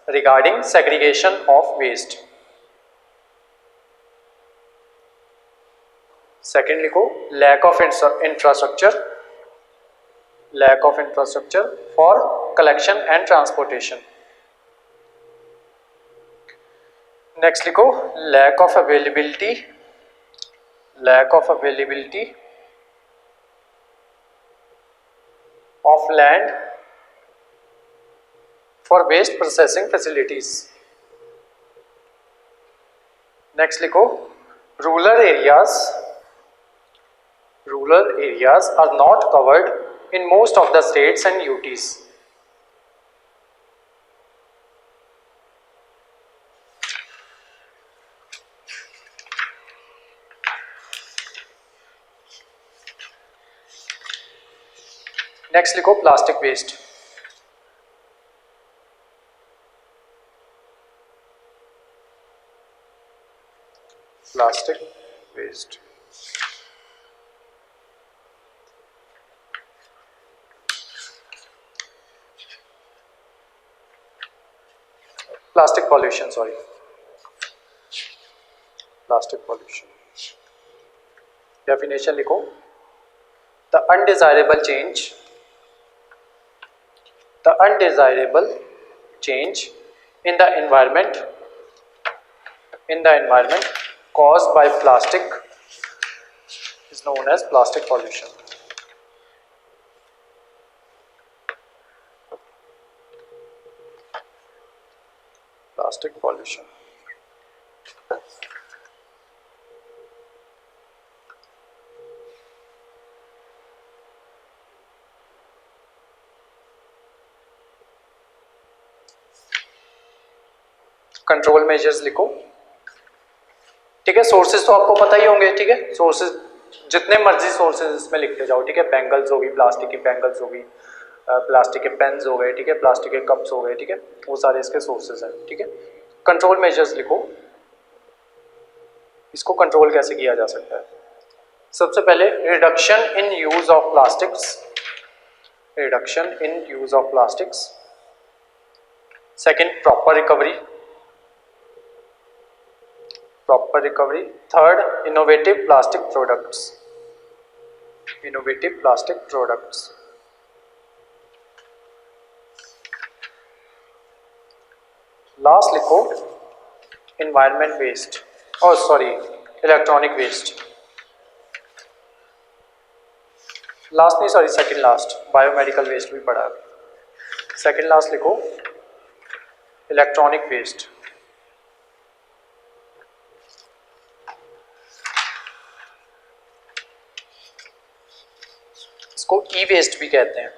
regarding segregation of waste. Second लिखो, lack of infrastructure for collection and transportation. Next लिखो, lack of availability of land for waste processing facilities. Next लिखो, rural areas are not covered in most of the states and UTs. Next लिखो, plastic waste. Plastic waste, plastic pollution, plastic pollution. Definition लिखो, the undesirable change in the environment caused by plastic is known as plastic pollution. Plastic pollution. Control measures लिखो, ठीक है। Sources तो आपको पता ही होंगे, ठीक है। सोर्सेज जितने मर्जी सोर्सेज इसमें लिखते जाओ, ठीक है। बैंगल्स होगी, प्लास्टिक की बैंगल्स होगी, प्लास्टिक के पेन्स हो गए, ठीक है, प्लास्टिक के कप्स हो गए, ठीक है, वो सारे इसके सोर्सेज हैं, ठीक है। कंट्रोल मेजर्स लिखो, इसको कंट्रोल कैसे किया जा सकता है। सबसे पहले, reduction in use of plastics. Second, proper recovery. Third, innovative plastic products। Last लिखो, environment waste, electronic waste. Last नहीं, सेकंड लास्ट, बायोमेडिकल वेस्ट भी पढ़ा है। सेकंड लास्ट लिखो, इलेक्ट्रॉनिक वेस्ट। इसको ई वेस्ट भी कहते हैं,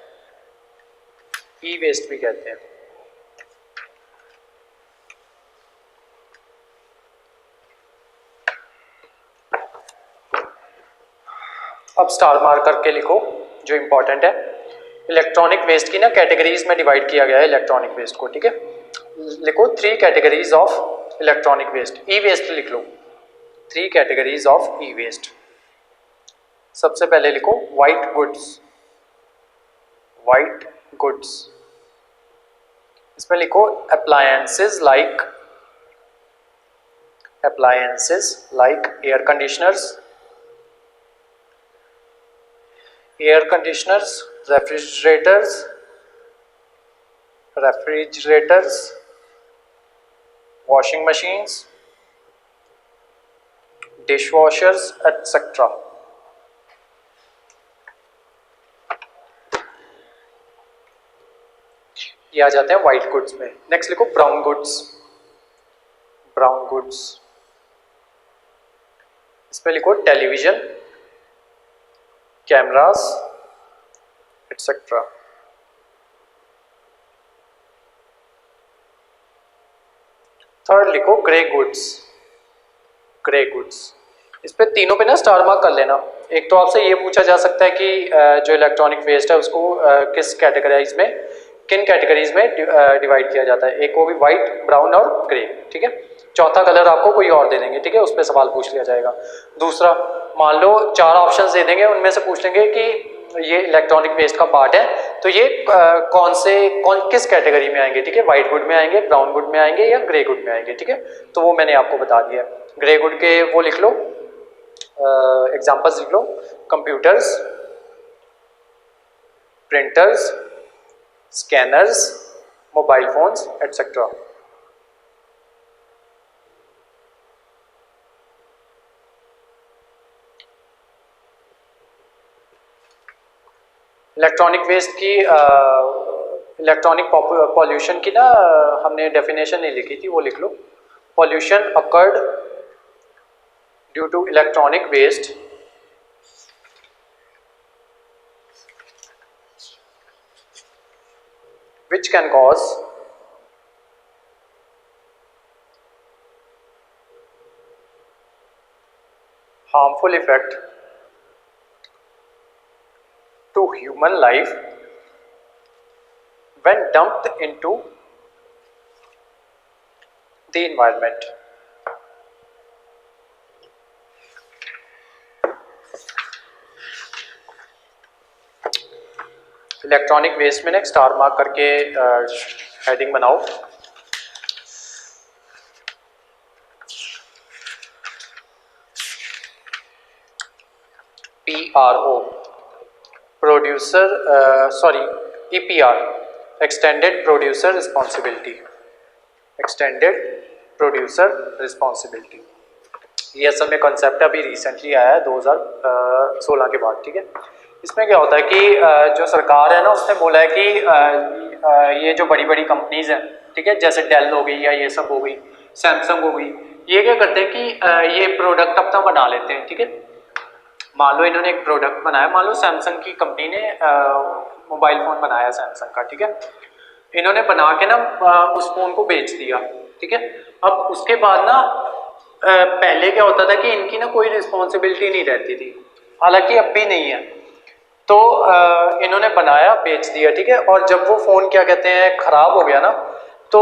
अब स्टार मार्क करके लिखो जो इंपॉर्टेंट है। इलेक्ट्रॉनिक वेस्ट की ना कैटेगरीज में डिवाइड किया गया है इलेक्ट्रॉनिक वेस्ट को, ठीक है। लिखो 3 categories of electronic waste. E waste लिख लो, 3 कैटेगरीज ऑफ ई वेस्ट। सबसे पहले लिखो वाइट गुड्स। इसमें लिखो appliances like air conditioners, refrigerators, washing machines, dishwashers etcetera. ये आ जाते हैं वाइट गुड्स में। नेक्स्ट लिखो ब्राउन गुड्स। ब्राउन गुड्स इसमें लिखो टेलीविजन, कैमरास एटसेट्रा। थर्ड लिखो ग्रे गुड्स। ग्रे गुड्स इस पे तीनों पे ना स्टार मार्क कर लेना। एक तो आपसे ये पूछा जा सकता है कि जो इलेक्ट्रॉनिक वेस्ट है उसको किस कैटेगराइज में, किन कैटेगरीज में डिवाइड किया जाता है। एक वो भी वाइट, ब्राउन और ग्रे, ठीक है। चौथा कलर आपको कोई और दे देंगे, ठीक है, उस पर सवाल पूछ लिया जाएगा। दूसरा, मान लो 4 ऑप्शंस दे देंगे, उनमें से पूछ लेंगे कि ये इलेक्ट्रॉनिक वेस्ट का पार्ट है तो ये किस कैटेगरी में आएंगे, ठीक है, वाइट गुड में आएंगे, ब्राउन गुड में आएंगे या ग्रे गुड में आएंगे, ठीक है। तो वो मैंने आपको बता दिया। ग्रे गुड के वो लिख लो, एग्जाम्पल्स लिख लो, computers, printers, scanners, mobile phones etcetera. Electronic waste की इलेक्ट्रॉनिक पॉल्यूशन की ना हमने डेफिनेशन नहीं लिखी थी, वो लिख लो। Pollution occurred due to electronic waste which can cause harmful effect to human life when dumped into the environment. Electronic waste में ना एक स्टार मार्क करके हेडिंग बनाओ। PRO producer EPR extended producer responsibility. Extended producer responsibility ये असल में concept अभी recently आया है 2016 के बाद, ठीक है। इसमें क्या होता है कि जो सरकार है ना उसने बोला है कि ये जो बड़ी बड़ी कंपनीज हैं, ठीक है, जैसे डेल हो गई या ये सब हो गई, सैमसंग हो गई, ये क्या करते हैं कि ये प्रोडक्ट अपना बना लेते हैं, ठीक है। मान लो इन्होंने एक प्रोडक्ट बनाया, मान लो सैमसंग की कंपनी ने मोबाइल फ़ोन बनाया सैमसंग का, ठीक है। इन्होंने बना के ना उस फ़ोन को बेच दिया, ठीक है। अब उसके बाद ना पहले क्या होता था कि इनकी ना कोई रिस्पॉन्सिबिलिटी नहीं रहती थी, हालांकि अब भी नहीं है। तो इन्होंने बनाया, बेच दिया, ठीक है। और जब वो फ़ोन क्या कहते हैं ख़राब हो गया ना, तो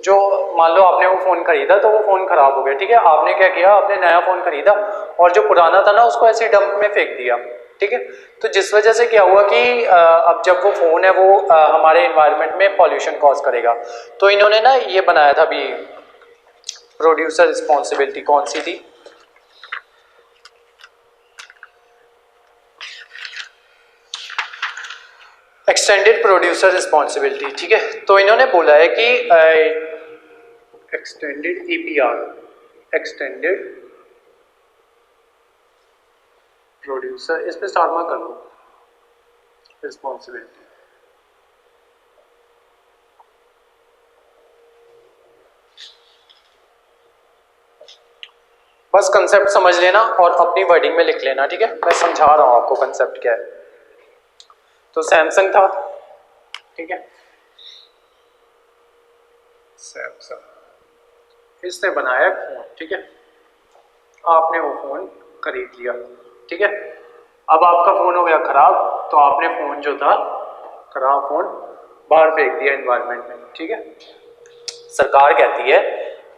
जो मान लो आपने वो फ़ोन ख़रीदा तो वो फ़ोन ख़राब हो गया, ठीक है। आपने क्या किया, आपने नया फ़ोन ख़रीदा और जो पुराना था ना उसको ऐसे डंप में फेंक दिया, ठीक है। तो जिस वजह से क्या हुआ कि अब जब वो फ़ोन है वो हमारे इन्वायरमेंट में पॉल्यूशन कॉज करेगा। तो इन्होंने ना ये बनाया था अभी प्रोड्यूसर रिस्पॉन्सिबिलिटी, कौन सी थी, एक्सटेंडेड प्रोड्यूसर रिस्पॉन्सिबिलिटी, ठीक है। तो इन्होंने बोला है कि एक्सटेंडेड EPR एक्सटेंडेड प्रोड्यूसर, इस पे स्टार मार्क कर लो, रिस्पॉन्सिबिलिटी। बस कंसेप्ट समझ लेना और अपनी वर्डिंग में लिख लेना, ठीक है। मैं समझा रहा हूँ आपको कंसेप्ट क्या है। तो सैमसंग था, ठीक है, सैमसंग, इसने बनाया फोन, ठीक है। आपने वो फोन खरीद लिया, ठीक है। अब आपका फोन हो गया खराब, तो आपने फोन जो था खराब फोन बाहर फेंक दिया एनवायरनमेंट में, ठीक है। सरकार कहती है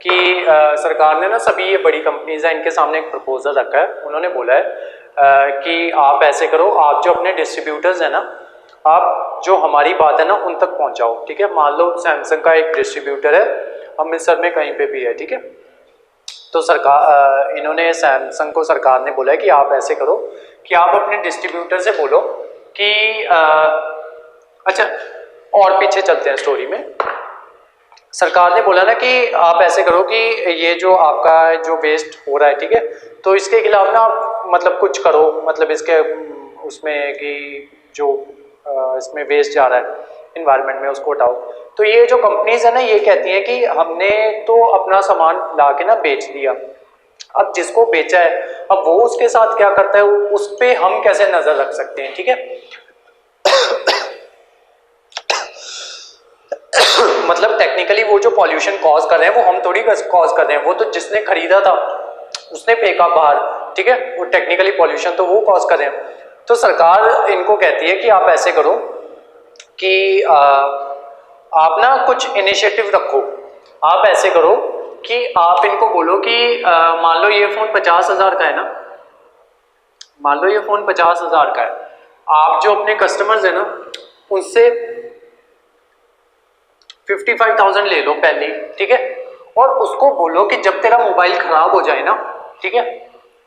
कि सरकार ने ना सभी ये बड़ी कंपनीज हैं इनके सामने एक प्रपोजल रखा है। उन्होंने बोला है कि आप ऐसे करो, आप जो अपने डिस्ट्रीब्यूटर्स हैं ना, आप जो हमारी बात है ना उन तक पहुंचाओ, ठीक है। मान लो सैमसंग का एक डिस्ट्रीब्यूटर है अमृतसर में कहीं पे भी है, ठीक है। तो सरकार इन्होंने सैमसंग को सरकार ने बोला है कि आप ऐसे करो कि आप अपने डिस्ट्रीब्यूटर से बोलो कि अच्छा, और पीछे चलते हैं स्टोरी में। सरकार ने बोला ना कि आप ऐसे करो कि ये जो आपका जो वेस्ट हो रहा है, ठीक है, तो इसके खिलाफ ना आप मतलब कुछ करो, मतलब इसके उसमें कि जो इसमें वेस्ट जा रहा है इन्वायरमेंट में उसको हटाओ। तो ये जो कंपनीज है ना ये कहती है कि हमने तो अपना सामान ला के ना बेच दिया, अब जिसको बेचा है अब वो उसके साथ क्या करता है उस पे हम कैसे नजर रख सकते हैं, ठीक है। मतलब टेक्निकली वो जो पॉल्यूशन कॉज कर रहे हैं वो हम थोड़ी कॉज कर रहे हैं, वो तो जिसने खरीदा था उसने फेंका बाहर, ठीक है। वो टेक्निकली पॉल्यूशन तो वो कॉज कर रहे हैं। तो सरकार इनको कहती है कि आप ऐसे करो कि आप ना कुछ इनिशिएटिव रखो, आप ऐसे करो कि आप इनको बोलो कि मान लो ये फोन 50,000 का है ना, मान लो ये फोन 50,000 का है, आप जो अपने कस्टमर्स है ना उनसे 55,000 ले लो पहले, ठीक है। और उसको बोलो कि जब तेरा मोबाइल खराब हो जाए ना, ठीक है,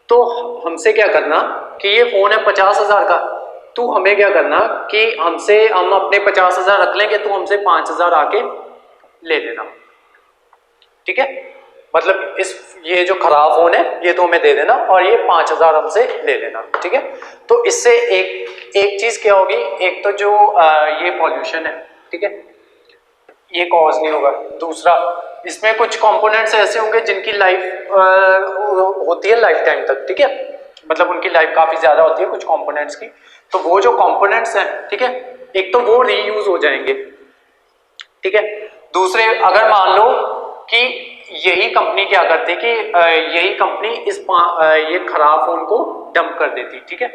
तो हमसे क्या करना कि ये फोन है 50,000 का, तू हमें क्या करना कि हम अपने 50,000 रख लेंगे, तू हमसे 5,000 आके ले लेना, ठीक है। मतलब ये जो खराब फोन है ये तो हमें दे देना और ये 5,000 हमसे ले लेना, ठीक है। तो इससे एक चीज क्या होगी, एक तो जो ये पॉल्यूशन है, ठीक है, ये कॉज नहीं होगा। दूसरा, इसमें कुछ कंपोनेंट्स ऐसे होंगे जिनकी लाइफ होती है लाइफ टाइम तक, ठीक है, मतलब उनकी लाइफ काफी ज्यादा होती है कुछ कंपोनेंट्स की, तो वो जो कंपोनेंट्स हैं, ठीक है, एक तो वो रीयूज हो जाएंगे, ठीक है। दूसरे, अगर मान लो कि यही कंपनी क्या करती कि यही कंपनी ये खराब फोन को डंप कर देती, ठीक है,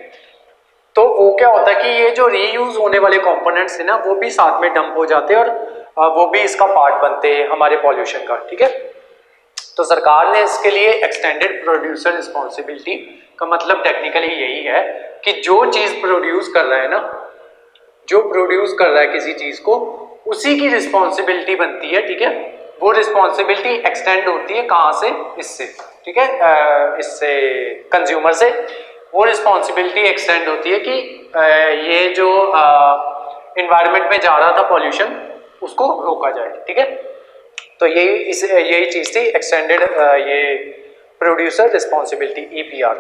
तो वो क्या होता है कि ये जो रीयूज होने वाले कंपोनेंट्स है ना वो भी साथ में डंप हो जाते हैं और वो भी इसका पार्ट बनते हैं हमारे पॉल्यूशन का, ठीक है। तो सरकार ने इसके लिए एक्सटेंडेड प्रोड्यूसर रिस्पॉन्सिबिलिटी का मतलब टेक्निकली यही है कि जो चीज प्रोड्यूस कर रहा है ना, जो प्रोड्यूस कर रहा है किसी चीज को, उसी की रिस्पॉन्सिबिलिटी बनती है, ठीक है। वो रिस्पॉन्सिबिलिटी एक्सटेंड होती है कहाँ से, इससे, ठीक है, इससे कंज्यूमर से वो रिस्पॉन्सिबिलिटी एक्सटेंड होती है कि ये जो इन्वायरमेंट में जा रहा था पॉल्यूशन उसको रोका जाए, ठीक है। तो यही चीज थी एक्सटेंडेड ये प्रोड्यूसर रिस्पॉन्सिबिलिटी, EPR।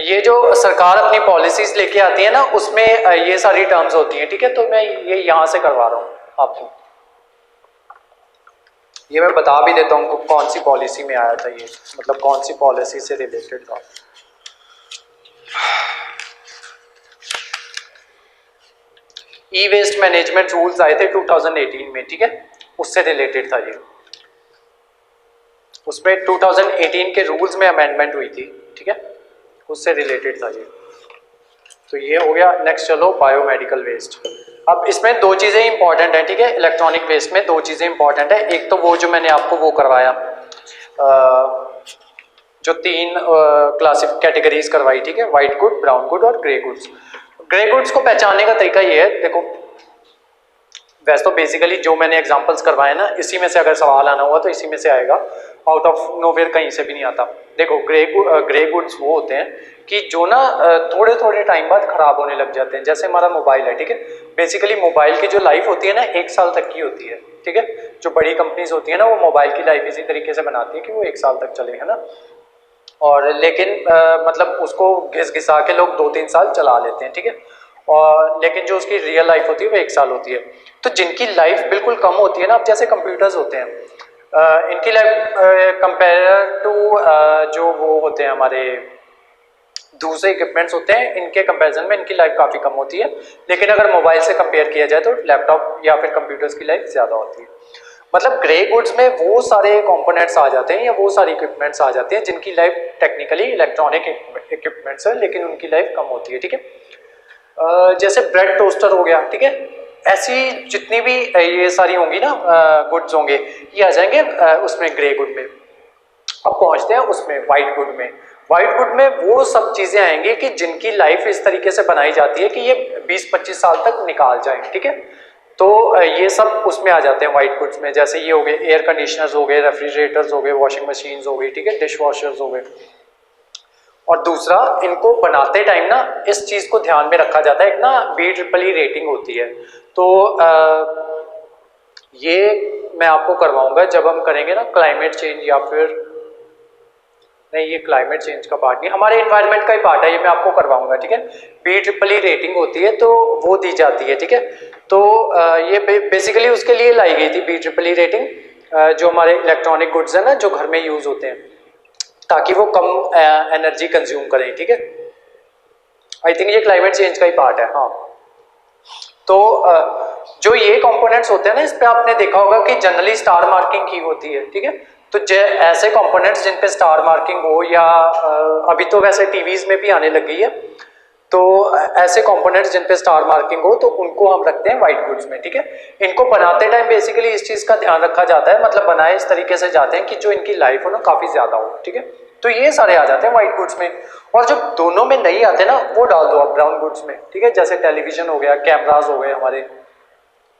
ये जो सरकार अपनी पॉलिसीज लेके आती है ना उसमें ये सारी टर्म्स होती हैं, ठीक है। तो मैं ये यहाँ से करवा रहा हूँ आपको, ये मैं बता भी देता हूँ कौन सी पॉलिसी में आया था ये, मतलब कौन सी पॉलिसी से रिलेटेड था। ई वेस्ट मैनेजमेंट रूल्स आए थे 2018 में, ठीक है, उससे रिलेटेड था ये। उसमें 2018 के रूल्स में अमेंडमेंट हुई थी, ठीक है, उससे रिलेटेड था ये। तो ये हो गया। नेक्स्ट चलो बायोमेडिकल वेस्ट। अब इसमें दो चीज़ें इंपॉर्टेंट हैं, ठीक है, इलेक्ट्रॉनिक वेस्ट में दो चीज़ें इंपॉर्टेंट है। एक तो वो जो मैंने आपको वो करवाया जो 3 क्लासिक कैटेगरीज करवाई, ठीक है, वाइट गुड, ब्राउन गुड और ग्रे गुड्स। ग्रे गुड्स को पहचानने का तरीका ये है, देखो वैसे तो बेसिकली जो मैंने एग्जांपल्स करवाए ना इसी में से अगर सवाल आना हुआ तो इसी में से आएगा, आउट ऑफ नोवेयर कहीं से भी नहीं आता। देखो ग्रे गुड्स वो होते हैं कि जो ना थोड़े थोड़े टाइम बाद खराब होने लग जाते हैं। जैसे हमारा मोबाइल है, ठीक है, बेसिकली मोबाइल की जो लाइफ होती है ना 1 साल तक की होती है, ठीक है। जो बड़ी कंपनीज होती है ना वो मोबाइल की लाइफ इसी तरीके से बनाती है कि वो 1 साल तक चले, है ना। और लेकिन मतलब उसको घिस घिसा के लोग 2-3 साल चला लेते हैं, ठीक है। और लेकिन जो उसकी रियल लाइफ होती है वो 1 साल होती है। तो जिनकी लाइफ बिल्कुल कम होती है ना, अब जैसे कंप्यूटर्स होते हैं, इनकी लाइफ कंपेयर टू जो वो होते हैं हमारे दूसरे इक्विपमेंट्स होते हैं, इनके कंपैरिजन में इनकी लाइफ काफ़ी कम होती है। लेकिन अगर मोबाइल से कंपेयर किया जाए तो लैपटॉप या फिर कंप्यूटर्स की लाइफ ज़्यादा होती है। मतलब ग्रे गुड्स में वो सारे कंपोनेंट्स आ जाते हैं या वो सारे इक्विपमेंट्स आ जाते हैं जिनकी लाइफ टेक्निकली इलेक्ट्रॉनिक इक्विपमेंट्स है लेकिन उनकी लाइफ कम होती है, ठीक है। जैसे ब्रेड टोस्टर हो गया, ठीक है, ऐसी जितनी भी ये सारी होंगी ना गुड्स होंगे ये आ जाएंगे उसमें ग्रे गुड में। अब पहुंचते हैं उसमें वाइट गुड में। वाइट गुड में वो सब चीजें आएंगी कि जिनकी लाइफ इस तरीके से बनाई जाती है कि ये 20-25 साल तक निकाल जाए, ठीक है। तो ये सब उसमें आ जाते हैं वाइट गुड्स में। जैसे ये हो गए एयर कंडीशनर्स हो गए, रेफ्रिजरेटर्स हो गए, वॉशिंग मशीन्स हो गई, ठीक है, डिश वॉशर्स हो गए। और दूसरा, इनको बनाते टाइम ना इस चीज को ध्यान में रखा जाता है, एक ना BEE रेटिंग होती है। तो ये मैं आपको करवाऊंगा जब हम करेंगे ना क्लाइमेट चेंज या फिर नहीं, ये क्लाइमेट चेंज का पार्ट नहीं, हमारे इन्वायरमेंट का ही पार्ट है, ये मैं आपको करवाऊंगा, ठीक है। BEEE रेटिंग होती है तो वो दी जाती है, ठीक है। तो ये बेसिकली उसके लिए लाई गई थी BEEE रेटिंग, जो हमारे इलेक्ट्रॉनिक गुड्स है ना, जो घर में यूज होते हैं, ताकि वो कम एनर्जी कंज्यूम करें, ठीक है। आई थिंक ये क्लाइमेट चेंज का ही पार्ट है, हाँ। तो जो ये कंपोनेंट्स होते हैं ना, इस पे आपने देखा होगा कि जनरली स्टार मार्किंग की होती है, ठीक है। तो ऐसे कंपोनेंट्स जिन पे स्टार मार्किंग हो, या अभी तो वैसे टीवीज में भी आने लग गई है, तो ऐसे कंपोनेंट्स जिन पे स्टार मार्किंग हो तो उनको हम रखते हैं वाइट गुड्स में, ठीक है। इनको बनाते टाइम बेसिकली इस चीज का ध्यान रखा जाता है, मतलब बनाए इस तरीके से जाते हैं कि जो इनकी लाइफ हो ना काफी ज्यादा हो, ठीक है। तो ये सारे आ जाते हैं वाइट गुड्स में, और जो दोनों में नहीं आते ना वो डाल दो आप ब्राउन गुड्स में, ठीक है। जैसे टेलीविजन हो गया, कैमराज हो गए हमारे,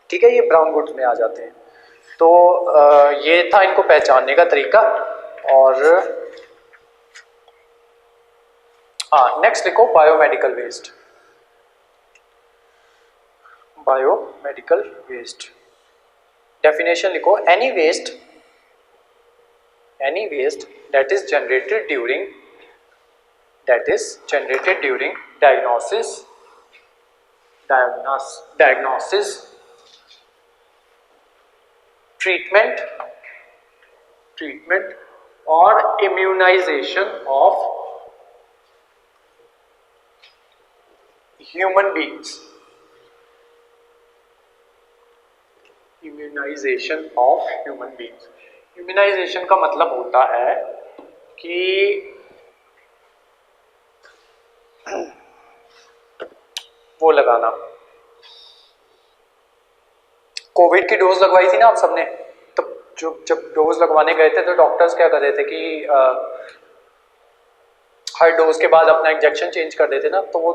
ठीक है, ये ब्राउन गुड्स में आ जाते हैं। तो ये था इनको पहचानने का तरीका। और हाँ, नेक्स्ट लिखो biomedical waste. Biomedical waste definition लिखो, any waste that is generated during diagnosis, treatment or immunization of human beings, immunisation का मतलब होता है कि वो लगाना, कोविड की डोज लगवाई थी ना आप सबने, तो जब डोज लगवाने गए थे तो डॉक्टर्स क्या कर रहे थे कि हर डोज के बाद अपना इंजेक्शन चेंज कर देते ना, तो वो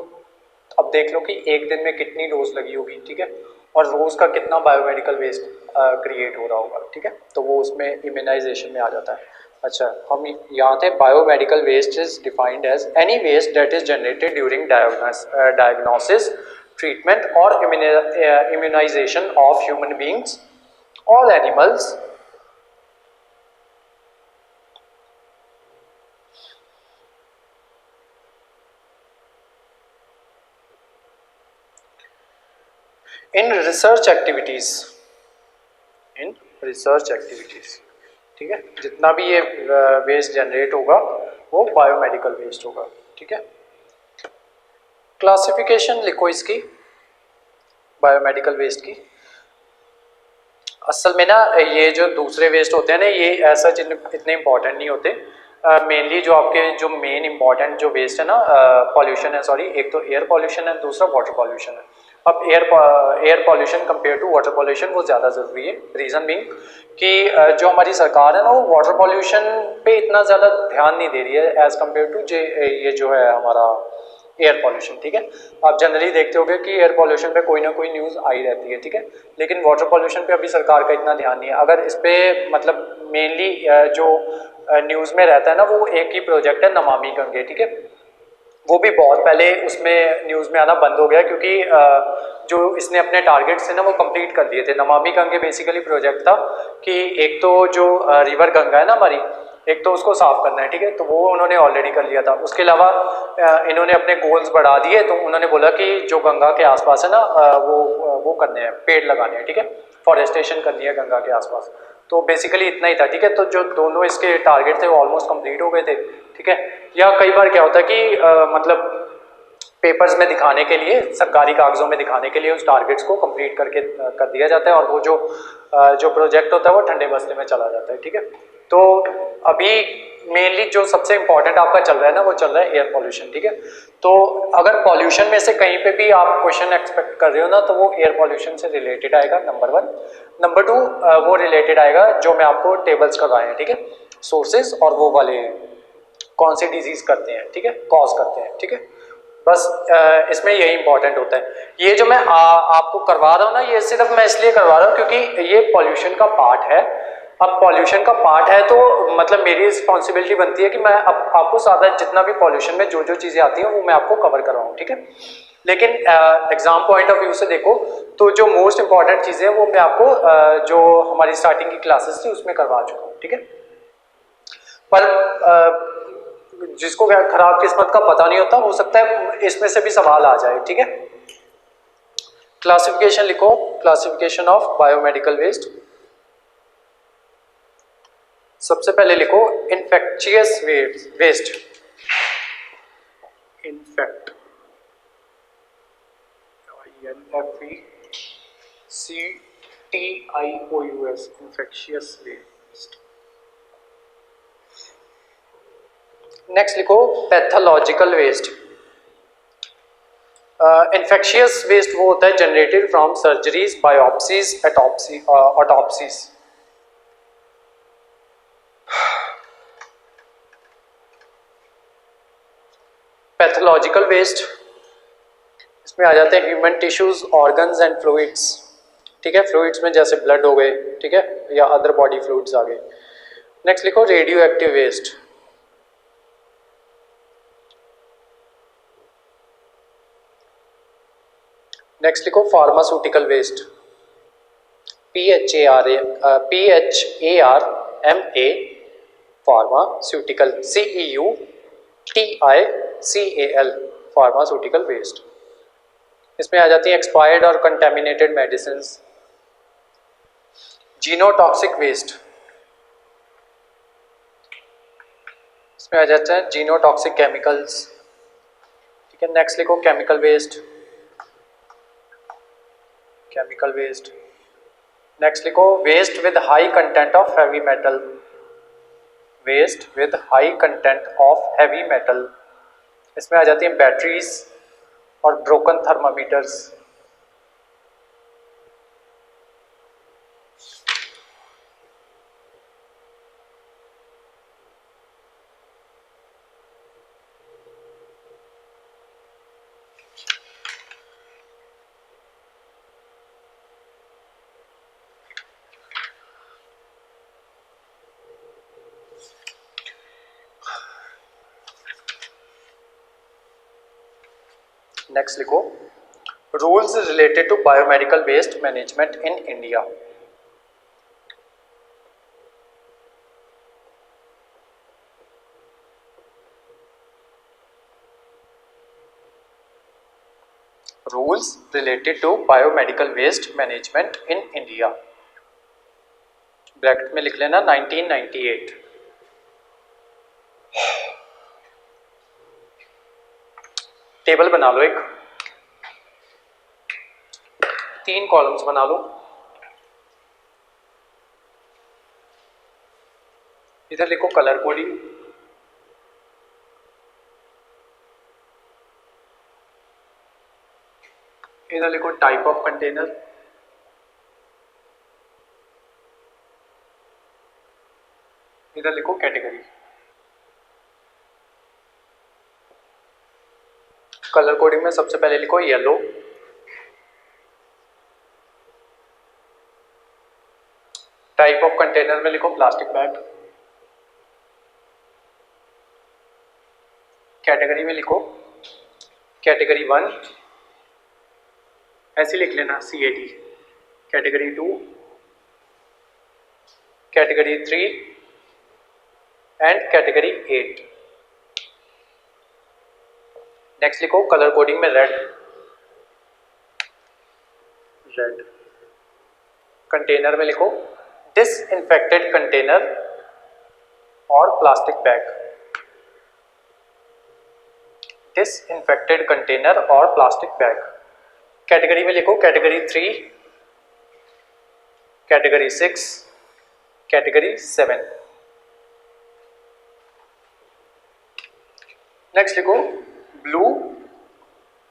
अब देख लो कि एक दिन में कितनी डोज लगी होगी, ठीक है, और रोज का कितना बायोमेडिकल वेस्ट क्रिएट हो रहा होगा, ठीक है। तो वो उसमें इम्यूनाइजेशन में आ जाता है। अच्छा, हम यहाँ थे, biomedical waste is defined as any waste that is generated during diagnosis, treatment or immunization of human beings or animals in research activities, ठीक है। जितना भी ये वेस्ट जनरेट होगा वो बायोमेडिकल वेस्ट होगा, ठीक है। क्लासिफिकेशन लिखो इसकी, बायोमेडिकल वेस्ट की। असल में ना ये जो दूसरे वेस्ट होते हैं ना, ये ऐसा इतने इंपॉर्टेंट नहीं होते। मेनली जो आपके जो मेन इंपॉर्टेंट जो वेस्ट है ना, पॉल्यूशन है, सॉरी, एक तो एयर पॉल्यूशन है, दूसरा वाटर पॉल्यूशन है। अब air pollution compare to water pollution वो ज़्यादा ज़रूरी है। रीज़न बीइंग कि जो हमारी सरकार है ना, वो वाटर पॉल्यूशन पे इतना ज़्यादा ध्यान नहीं दे रही है एज़ कम्पेयर टू ये जो है हमारा एयर पॉल्यूशन, ठीक है। आप जनरली देखते होंगे कि एयर पॉल्यूशन पे कोई ना कोई न्यूज़ आई रहती है, ठीक है, लेकिन वाटर पॉल्यूशन पे अभी सरकार का इतना ध्यान नहीं है। अगर इस पे मतलब मेनली जो न्यूज़ में रहता है ना, वो एक ही प्रोजेक्ट है, नमामि गंगे, ठीक है। वो भी बहुत पहले उसमें न्यूज़ में आना बंद हो गया, क्योंकि जो इसने अपने टारगेट्स थे ना वो कंप्लीट कर दिए थे। नमामि गंगे बेसिकली प्रोजेक्ट था कि एक तो जो रिवर गंगा है ना हमारी, एक तो उसको साफ करना है, ठीक है, तो वो उन्होंने ऑलरेडी कर लिया था। उसके अलावा इन्होंने अपने गोल्स बढ़ा दिए, तो उन्होंने बोला कि जो गंगा के आसपास है ना, वो करने हैं, पेड़ लगाने हैं, ठीक है, फॉरेस्टेशन करनी है गंगा के आसपास। तो बेसिकली इतना ही था, ठीक है। तो जो दोनों इसके टारगेट थे वो ऑलमोस्ट कंप्लीट हो गए थे, ठीक है। या कई बार क्या होता है कि मतलब पेपर्स में दिखाने के लिए, सरकारी कागजों में दिखाने के लिए उस टारगेट्स को कंप्लीट करके कर दिया जाता है, और वो जो प्रोजेक्ट होता है वो ठंडे बस्ते में चला जाता है, ठीक है। तो अभी मेनली जो सबसे इंपॉर्टेंट आपका चल रहा है ना, वो चल रहा है एयर पॉल्यूशन, ठीक है। तो अगर पॉल्यूशन में से कहीं पे भी आप क्वेश्चन एक्सपेक्ट कर रहे हो ना, तो वो एयर पॉल्यूशन से रिलेटेड आएगा, नंबर 1। नंबर 2 वो रिलेटेड आएगा जो मैं आपको टेबल्स करवाए हैं, ठीक है, सोर्सेज और वो वाले कौन सी डिजीज करते हैं, ठीक है, कॉज करते हैं, ठीक है। बस इसमें यही इंपॉर्टेंट होता है। ये जो मैं आपको करवा रहा हूँ ना, ये सिर्फ मैं इसलिए करवा रहा हूँ क्योंकि ये पॉल्यूशन का पार्ट है। अब पॉल्यूशन का पार्ट है तो मतलब मेरी रिस्पॉन्सिबिलिटी बनती है कि मैं आपको सारा जितना भी पॉल्यूशन में जो जो चीज़ें आती हैं वो मैं आपको कवर करवाऊँ, ठीक है। लेकिन एग्जाम पॉइंट ऑफ व्यू से देखो तो जो मोस्ट इंपॉर्टेंट चीज़ें हैं वो मैं आपको जो हमारी स्टार्टिंग की क्लासेस थी उसमें करवा चुका हूँ, ठीक है। पर जिसको खराब किस्मत का पता नहीं होता, हो सकता है इसमें से भी सवाल आ जाए, ठीक है। क्लासिफिकेशन लिखो, क्लासिफिकेशन ऑफ बायोमेडिकल वेस्ट। सबसे पहले लिखो infectious waste, infect INFECTIOUS, infectious waste. Next लिखो पैथोलॉजिकल वेस्ट। इन्फेक्शियस वेस्ट वो होता है generated from surgeries, biopsies, autopsies. Pathological waste इसमें आ जाते हैं human tissues, organs and fluids, ठीक है। फ्लूइड्स में जैसे ब्लड हो गए, ठीक है, या अदर बॉडी फ्लूइड्स आ गए। नेक्स्ट लिखो रेडियो एक्टिव वेस्ट। नेक्स्ट लिखो pharmaceutical waste, PHARMA, pharmaceutical, CEUTICAL, pharmaceutical waste. इसमें आ जाती है एक्सपायर्ड और कंटेमिनेटेड मेडिसिन। जीनोटॉक्सिक वेस्ट, इसमें आ जाता है जीनोटॉक्सिक केमिकल्स, ठीक है। नेक्स्ट लिखो chemical waste, chemical waste. Next लिखो waste with high content of heavy metal, waste with high content of heavy metal. इसमें आ जाती हैं बैटरीज और ब्रोकन थर्मामीटर्स। नेक्स्ट लिखो rules related to biomedical waste management in India. Rules related to biomedical waste management in India, bracket में लिख लेना 1998। Table बना लो, एक 3 कॉलम्स बना लो। इधर लिखो कलर कोडिंग, इधर लिखो टाइप ऑफ कंटेनर, इधर लिखो कैटेगरी। कलर कोडिंग में सबसे पहले लिखो येलो, टाइप ऑफ कंटेनर में लिखो प्लास्टिक बैग, कैटेगरी में लिखो कैटेगरी 1, ऐसे लिख लेना CAT, category 2, category 3 and category 8। Next लिखो कलर कोडिंग में रेड, रेड। कंटेनर में लिखो डिसइंफेक्टेड कंटेनर और प्लास्टिक बैग, डिसइंफेक्टेड कंटेनर और प्लास्टिक बैग। कैटेगरी में लिखो कैटेगरी 3, कैटेगरी 6, कैटेगरी 7। नेक्स्ट लिखो ब्लू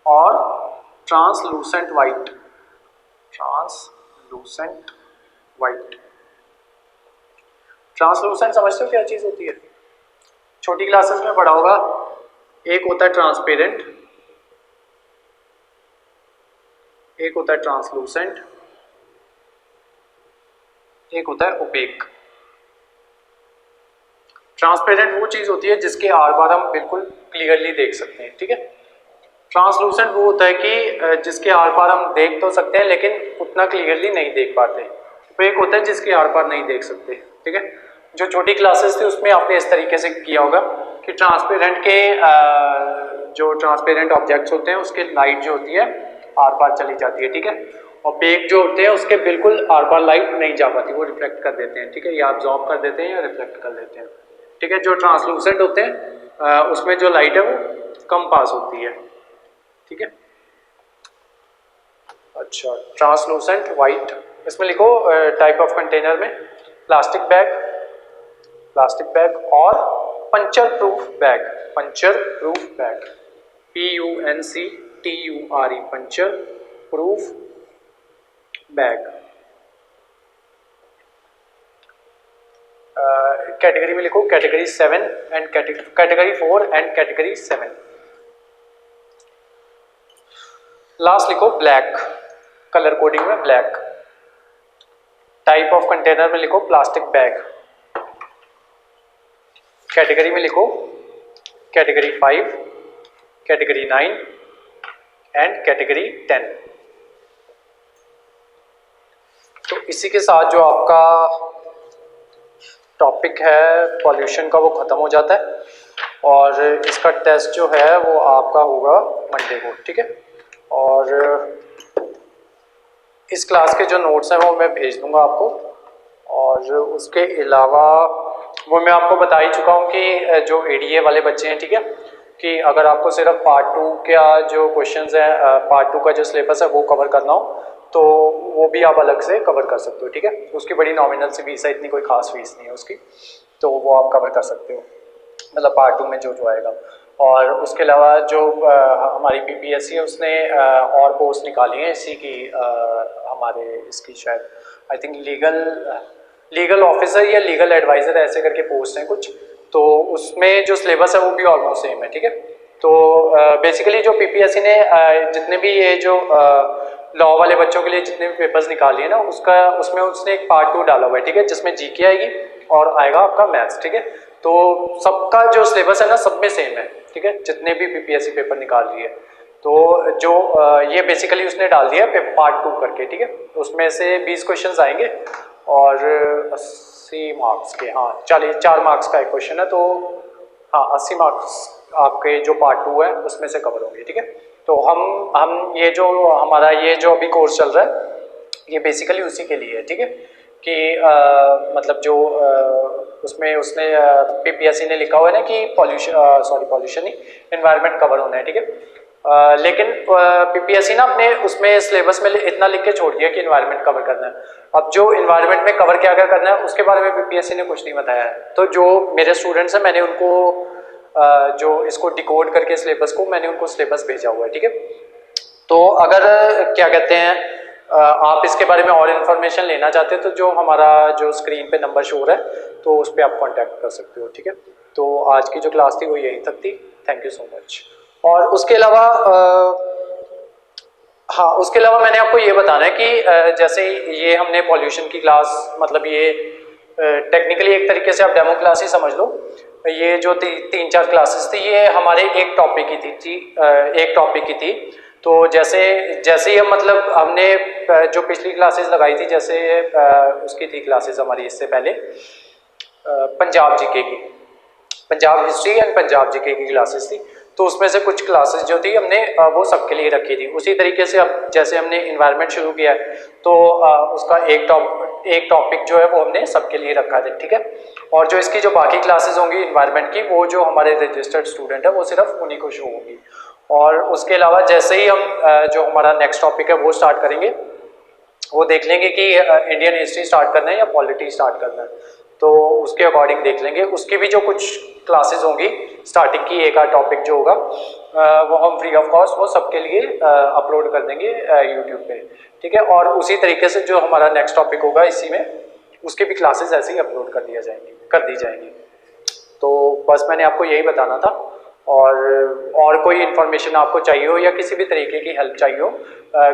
और translucent white, translucent white. Translucent समझते हो क्या चीज होती है? छोटी क्लासेस में पढ़ा होगा। एक होता है ट्रांसपेरेंट, एक होता है ट्रांसलूसेंट, एक होता है ओपेक। ट्रांसपेरेंट वो चीज होती है जिसके आर पार हम बिल्कुल क्लियरली देख सकते हैं, ठीक है। ट्रांसलूसेंट वो होता है कि जिसके आर पार हम देख तो सकते हैं लेकिन उतना क्लियरली नहीं देख पाते। ओपेक होता है जिसके आर पार नहीं देख सकते, ठीक है। जो छोटी क्लासेस थी उसमें आपने इस तरीके से किया होगा कि कि ट्रांसपेरेंट के जो ट्रांसपेरेंट ऑब्जेक्ट्स होते हैं उसके लाइट जो होती है आर पार चली जाती है, ठीक है। और पेक जो होते हैं उसके बिल्कुल आर पार लाइट नहीं जा पाती, वो रिफ्लेक्ट कर देते हैं, ठीक है, या अब्जॉर्ब कर देते हैं या रिफ्लेक्ट कर देते हैं, ठीक है। जो ट्रांसलूसेंट होते हैं उसमें जो लाइट है वो कम पास होती है, ठीक है। अच्छा, ट्रांसलूसेंट वाइट, इसमें लिखो टाइप ऑफ कंटेनर में प्लास्टिक बैग और puncture proof bag, PUNCTURE, puncture proof bag. Category में लिखो category 7 and category 4 and category 7। Last लिखो ब्लैक, कलर कोडिंग में ब्लैक। टाइप ऑफ कंटेनर में लिखो प्लास्टिक बैग। कैटेगरी में लिखो कैटेगरी 5, कैटेगरी 9 एंड कैटेगरी 10। तो इसी के साथ जो आपका टॉपिक है पॉल्यूशन का वो ख़त्म हो जाता है और इसका टेस्ट जो है वो आपका होगा मंडे को, ठीक है। और इस क्लास के जो नोट्स हैं वो मैं भेज दूंगा आपको, और उसके अलावा वो मैं आपको बता ही चुका हूँ कि जो ADA वाले बच्चे हैं, ठीक है, कि अगर आपको सिर्फ पार्ट 2 का जो क्वेश्चंस हैं, पार्ट 2 का जो सिलेबस है वो कवर करना हो तो वो भी आप अलग से कवर कर सकते हो, ठीक है। उसकी बड़ी नॉमिनल सी फीस है, इतनी कोई खास फीस नहीं है उसकी, तो वो आप कवर कर सकते हो, मतलब पार्ट 2 में जो आएगा। और उसके अलावा जो हमारी PPSC है उसने और पोस्ट निकाली है इसी की, हमारे इसकी शायद आई थिंक लीगल ऑफिसर या लीगल एडवाइज़र ऐसे करके पोस्ट हैं कुछ, तो उसमें जो सिलेबस है वो भी ऑलमोस्ट सेम है, ठीक है। तो बेसिकली जो PPSC ने जितने भी ये जो लॉ वाले बच्चों के लिए जितने भी पेपर्स निकाले हैं ना उसमें उसने एक पार्ट 2 डाला हुआ है, ठीक है, जिसमें GK आएगी और आएगा आपका मैथ्स, ठीक है। तो सबका जो सिलेबस है ना सब में सेम है, ठीक है, जितने भी PPSC पेपर निकाल रही है। तो जो ये बेसिकली उसने डाल दिया पार्ट 2 करके, ठीक है। उसमें से 20 क्वेश्चंस आएंगे और 80 मार्क्स के, हाँ 4 मार्क्स का एक क्वेश्चन है, तो हाँ 80 मार्क्स आपके जो पार्ट 2 है उसमें से कवर होंगे, ठीक है। तो हम ये जो हमारा ये जो अभी कोर्स चल रहा है ये बेसिकली उसी के लिए है, ठीक है, कि मतलब जो उसमें उसने PPSC ने लिखा हुआ है ना कि पॉल्यूशन नहीं, एनवायरनमेंट कवर होना है, ठीक है। लेकिन PPSC ना अपने उसमें सिलेबस में इतना लिख के छोड़ दिया कि एनवायरनमेंट कवर करना है। अब जो एनवायरनमेंट में कवर क्या क्या करना है उसके बारे में PPSC ने कुछ नहीं बताया है। तो जो मेरे स्टूडेंट्स हैं मैंने उनको जो इसको डिकोड करके सिलेबस को मैंने उनको सिलेबस भेजा हुआ है, ठीक है। तो अगर क्या कहते हैं आप इसके बारे में और इन्फॉर्मेशन लेना चाहते हैं तो जो हमारा जो स्क्रीन पे नंबर शो है तो उस पर आप कांटेक्ट कर सकते हो, ठीक है। तो आज की जो क्लास थी वो यहीं तक थी, थैंक यू सो मच। और उसके अलावा हाँ उसके अलावा मैंने आपको ये बताना है कि जैसे ये हमने पॉल्यूशन की क्लास, मतलब ये टेक्निकली एक तरीके से आप डेमो क्लास ही समझ लो। ये जो 3-4 क्लासेस थी ये हमारे एक टॉपिक की थी। तो जैसे ही हम मतलब हमने जो पिछली क्लासेस लगाई थी, जैसे उसकी थी क्लासेस हमारी इससे पहले पंजाब जीके की, Punjab history and Punjab GK की क्लासेस थी, तो उसमें से कुछ क्लासेस जो थी हमने वो सबके लिए रखी थी। उसी तरीके से अब जैसे हमने इन्वायरमेंट शुरू किया है तो उसका एक टॉपिक जो है वो हमने सबके लिए रखा है, ठीक है। और जो इसकी जो बाकी क्लासेस होंगी इन्वायरमेंट की वो जो हमारे रजिस्टर्ड स्टूडेंट है वो सिर्फ उन्हीं को शो होंगी। और उसके अलावा जैसे ही हम जो हमारा नेक्स्ट टॉपिक है वो स्टार्ट करेंगे वो देख लेंगे कि इंडियन हिस्ट्री स्टार्ट करना है या पॉलिटी स्टार्ट करना है, तो उसके अकॉर्डिंग देख लेंगे। उसकी भी जो कुछ क्लासेस होंगी स्टार्टिंग की एक आध टॉपिक जो होगा वो हम फ्री ऑफ कॉस्ट वो सबके लिए अपलोड कर देंगे यूट्यूब पे, ठीक है। और उसी तरीके से जो हमारा नेक्स्ट टॉपिक होगा इसी में उसकी भी क्लासेस ऐसे ही अपलोड कर दी जाएंगी। तो बस मैंने आपको यही बताना था। और कोई इन्फॉर्मेशन आपको चाहिए हो या किसी भी तरीके की हेल्प चाहिए हो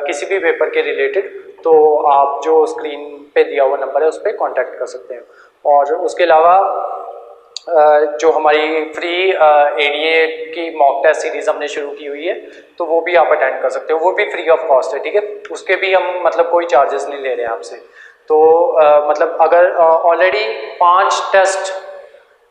किसी भी पेपर के रिलेटेड तो आप जो स्क्रीन पे दिया हुआ नंबर है उस पर कॉन्टैक्ट कर सकते हैं। और उसके अलावा जो हमारी फ्री ADA की मॉक टेस्ट सीरीज़ हमने शुरू की हुई है तो वो भी आप अटेंड कर सकते हो, वो भी फ्री ऑफ कॉस्ट है, ठीक है। उसके भी हम मतलब कोई चार्जेस नहीं ले रहे हैं आपसे। तो मतलब अगर ऑलरेडी 5 टेस्ट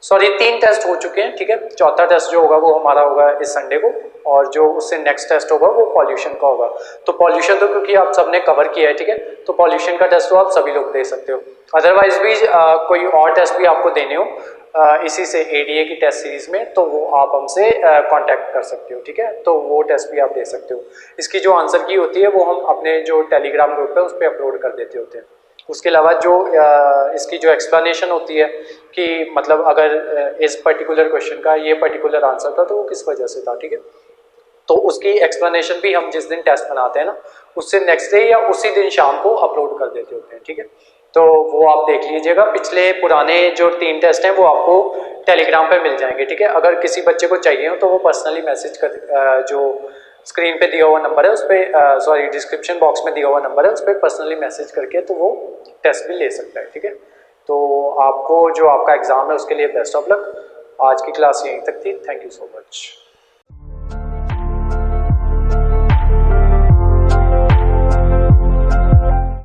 सॉरी 3 टेस्ट हो चुके हैं, ठीक है। चौथा टेस्ट जो होगा वो हमारा होगा इस संडे को, और जो उससे नेक्स्ट टेस्ट होगा वो पॉल्यूशन का होगा। तो पॉल्यूशन तो क्योंकि आप सबने कवर किया है, ठीक है, तो पॉल्यूशन का टेस्ट तो आप सभी लोग दे सकते हो। अदरवाइज भी कोई और टेस्ट भी आपको देने हो इसी से एडीए की टेस्ट सीरीज में, तो वो आप हमसे कांटेक्ट कर सकते हो, ठीक है। तो वो टेस्ट भी आप दे सकते हो। इसकी जो आंसर की होती है वो हम अपने जो टेलीग्राम ग्रुप है उस पर अपलोड कर देते होते हैं। उसके अलावा जो इसकी जो एक्सप्लेनेशन होती है कि मतलब अगर इस पर्टिकुलर क्वेश्चन का ये पर्टिकुलर आंसर था तो वो किस वजह से था, ठीक है, तो उसकी एक्सप्लेनेशन भी हम जिस दिन टेस्ट बनाते हैं ना उससे नेक्स्ट डे या उसी दिन शाम को अपलोड कर देते होते हैं, ठीक है। तो वो आप देख लीजिएगा, पिछले पुराने जो 3 टेस्ट हैं वो आपको टेलीग्राम पे मिल जाएंगे, ठीक है। अगर किसी बच्चे को चाहिए हो तो वो पर्सनली मैसेज कर जो स्क्रीन पे दिया हुआ नंबर है उस पर सॉरी डिस्क्रिप्शन बॉक्स में दिया हुआ नंबर है उस पर पर्सनली मैसेज करके तो वो टेस्ट भी ले सकता है, ठीक है। तो आपको जो आपका एग्ज़ाम है उसके लिए बेस्ट ऑफ लक। आज की क्लास यहीं तक थी। Thank you so much.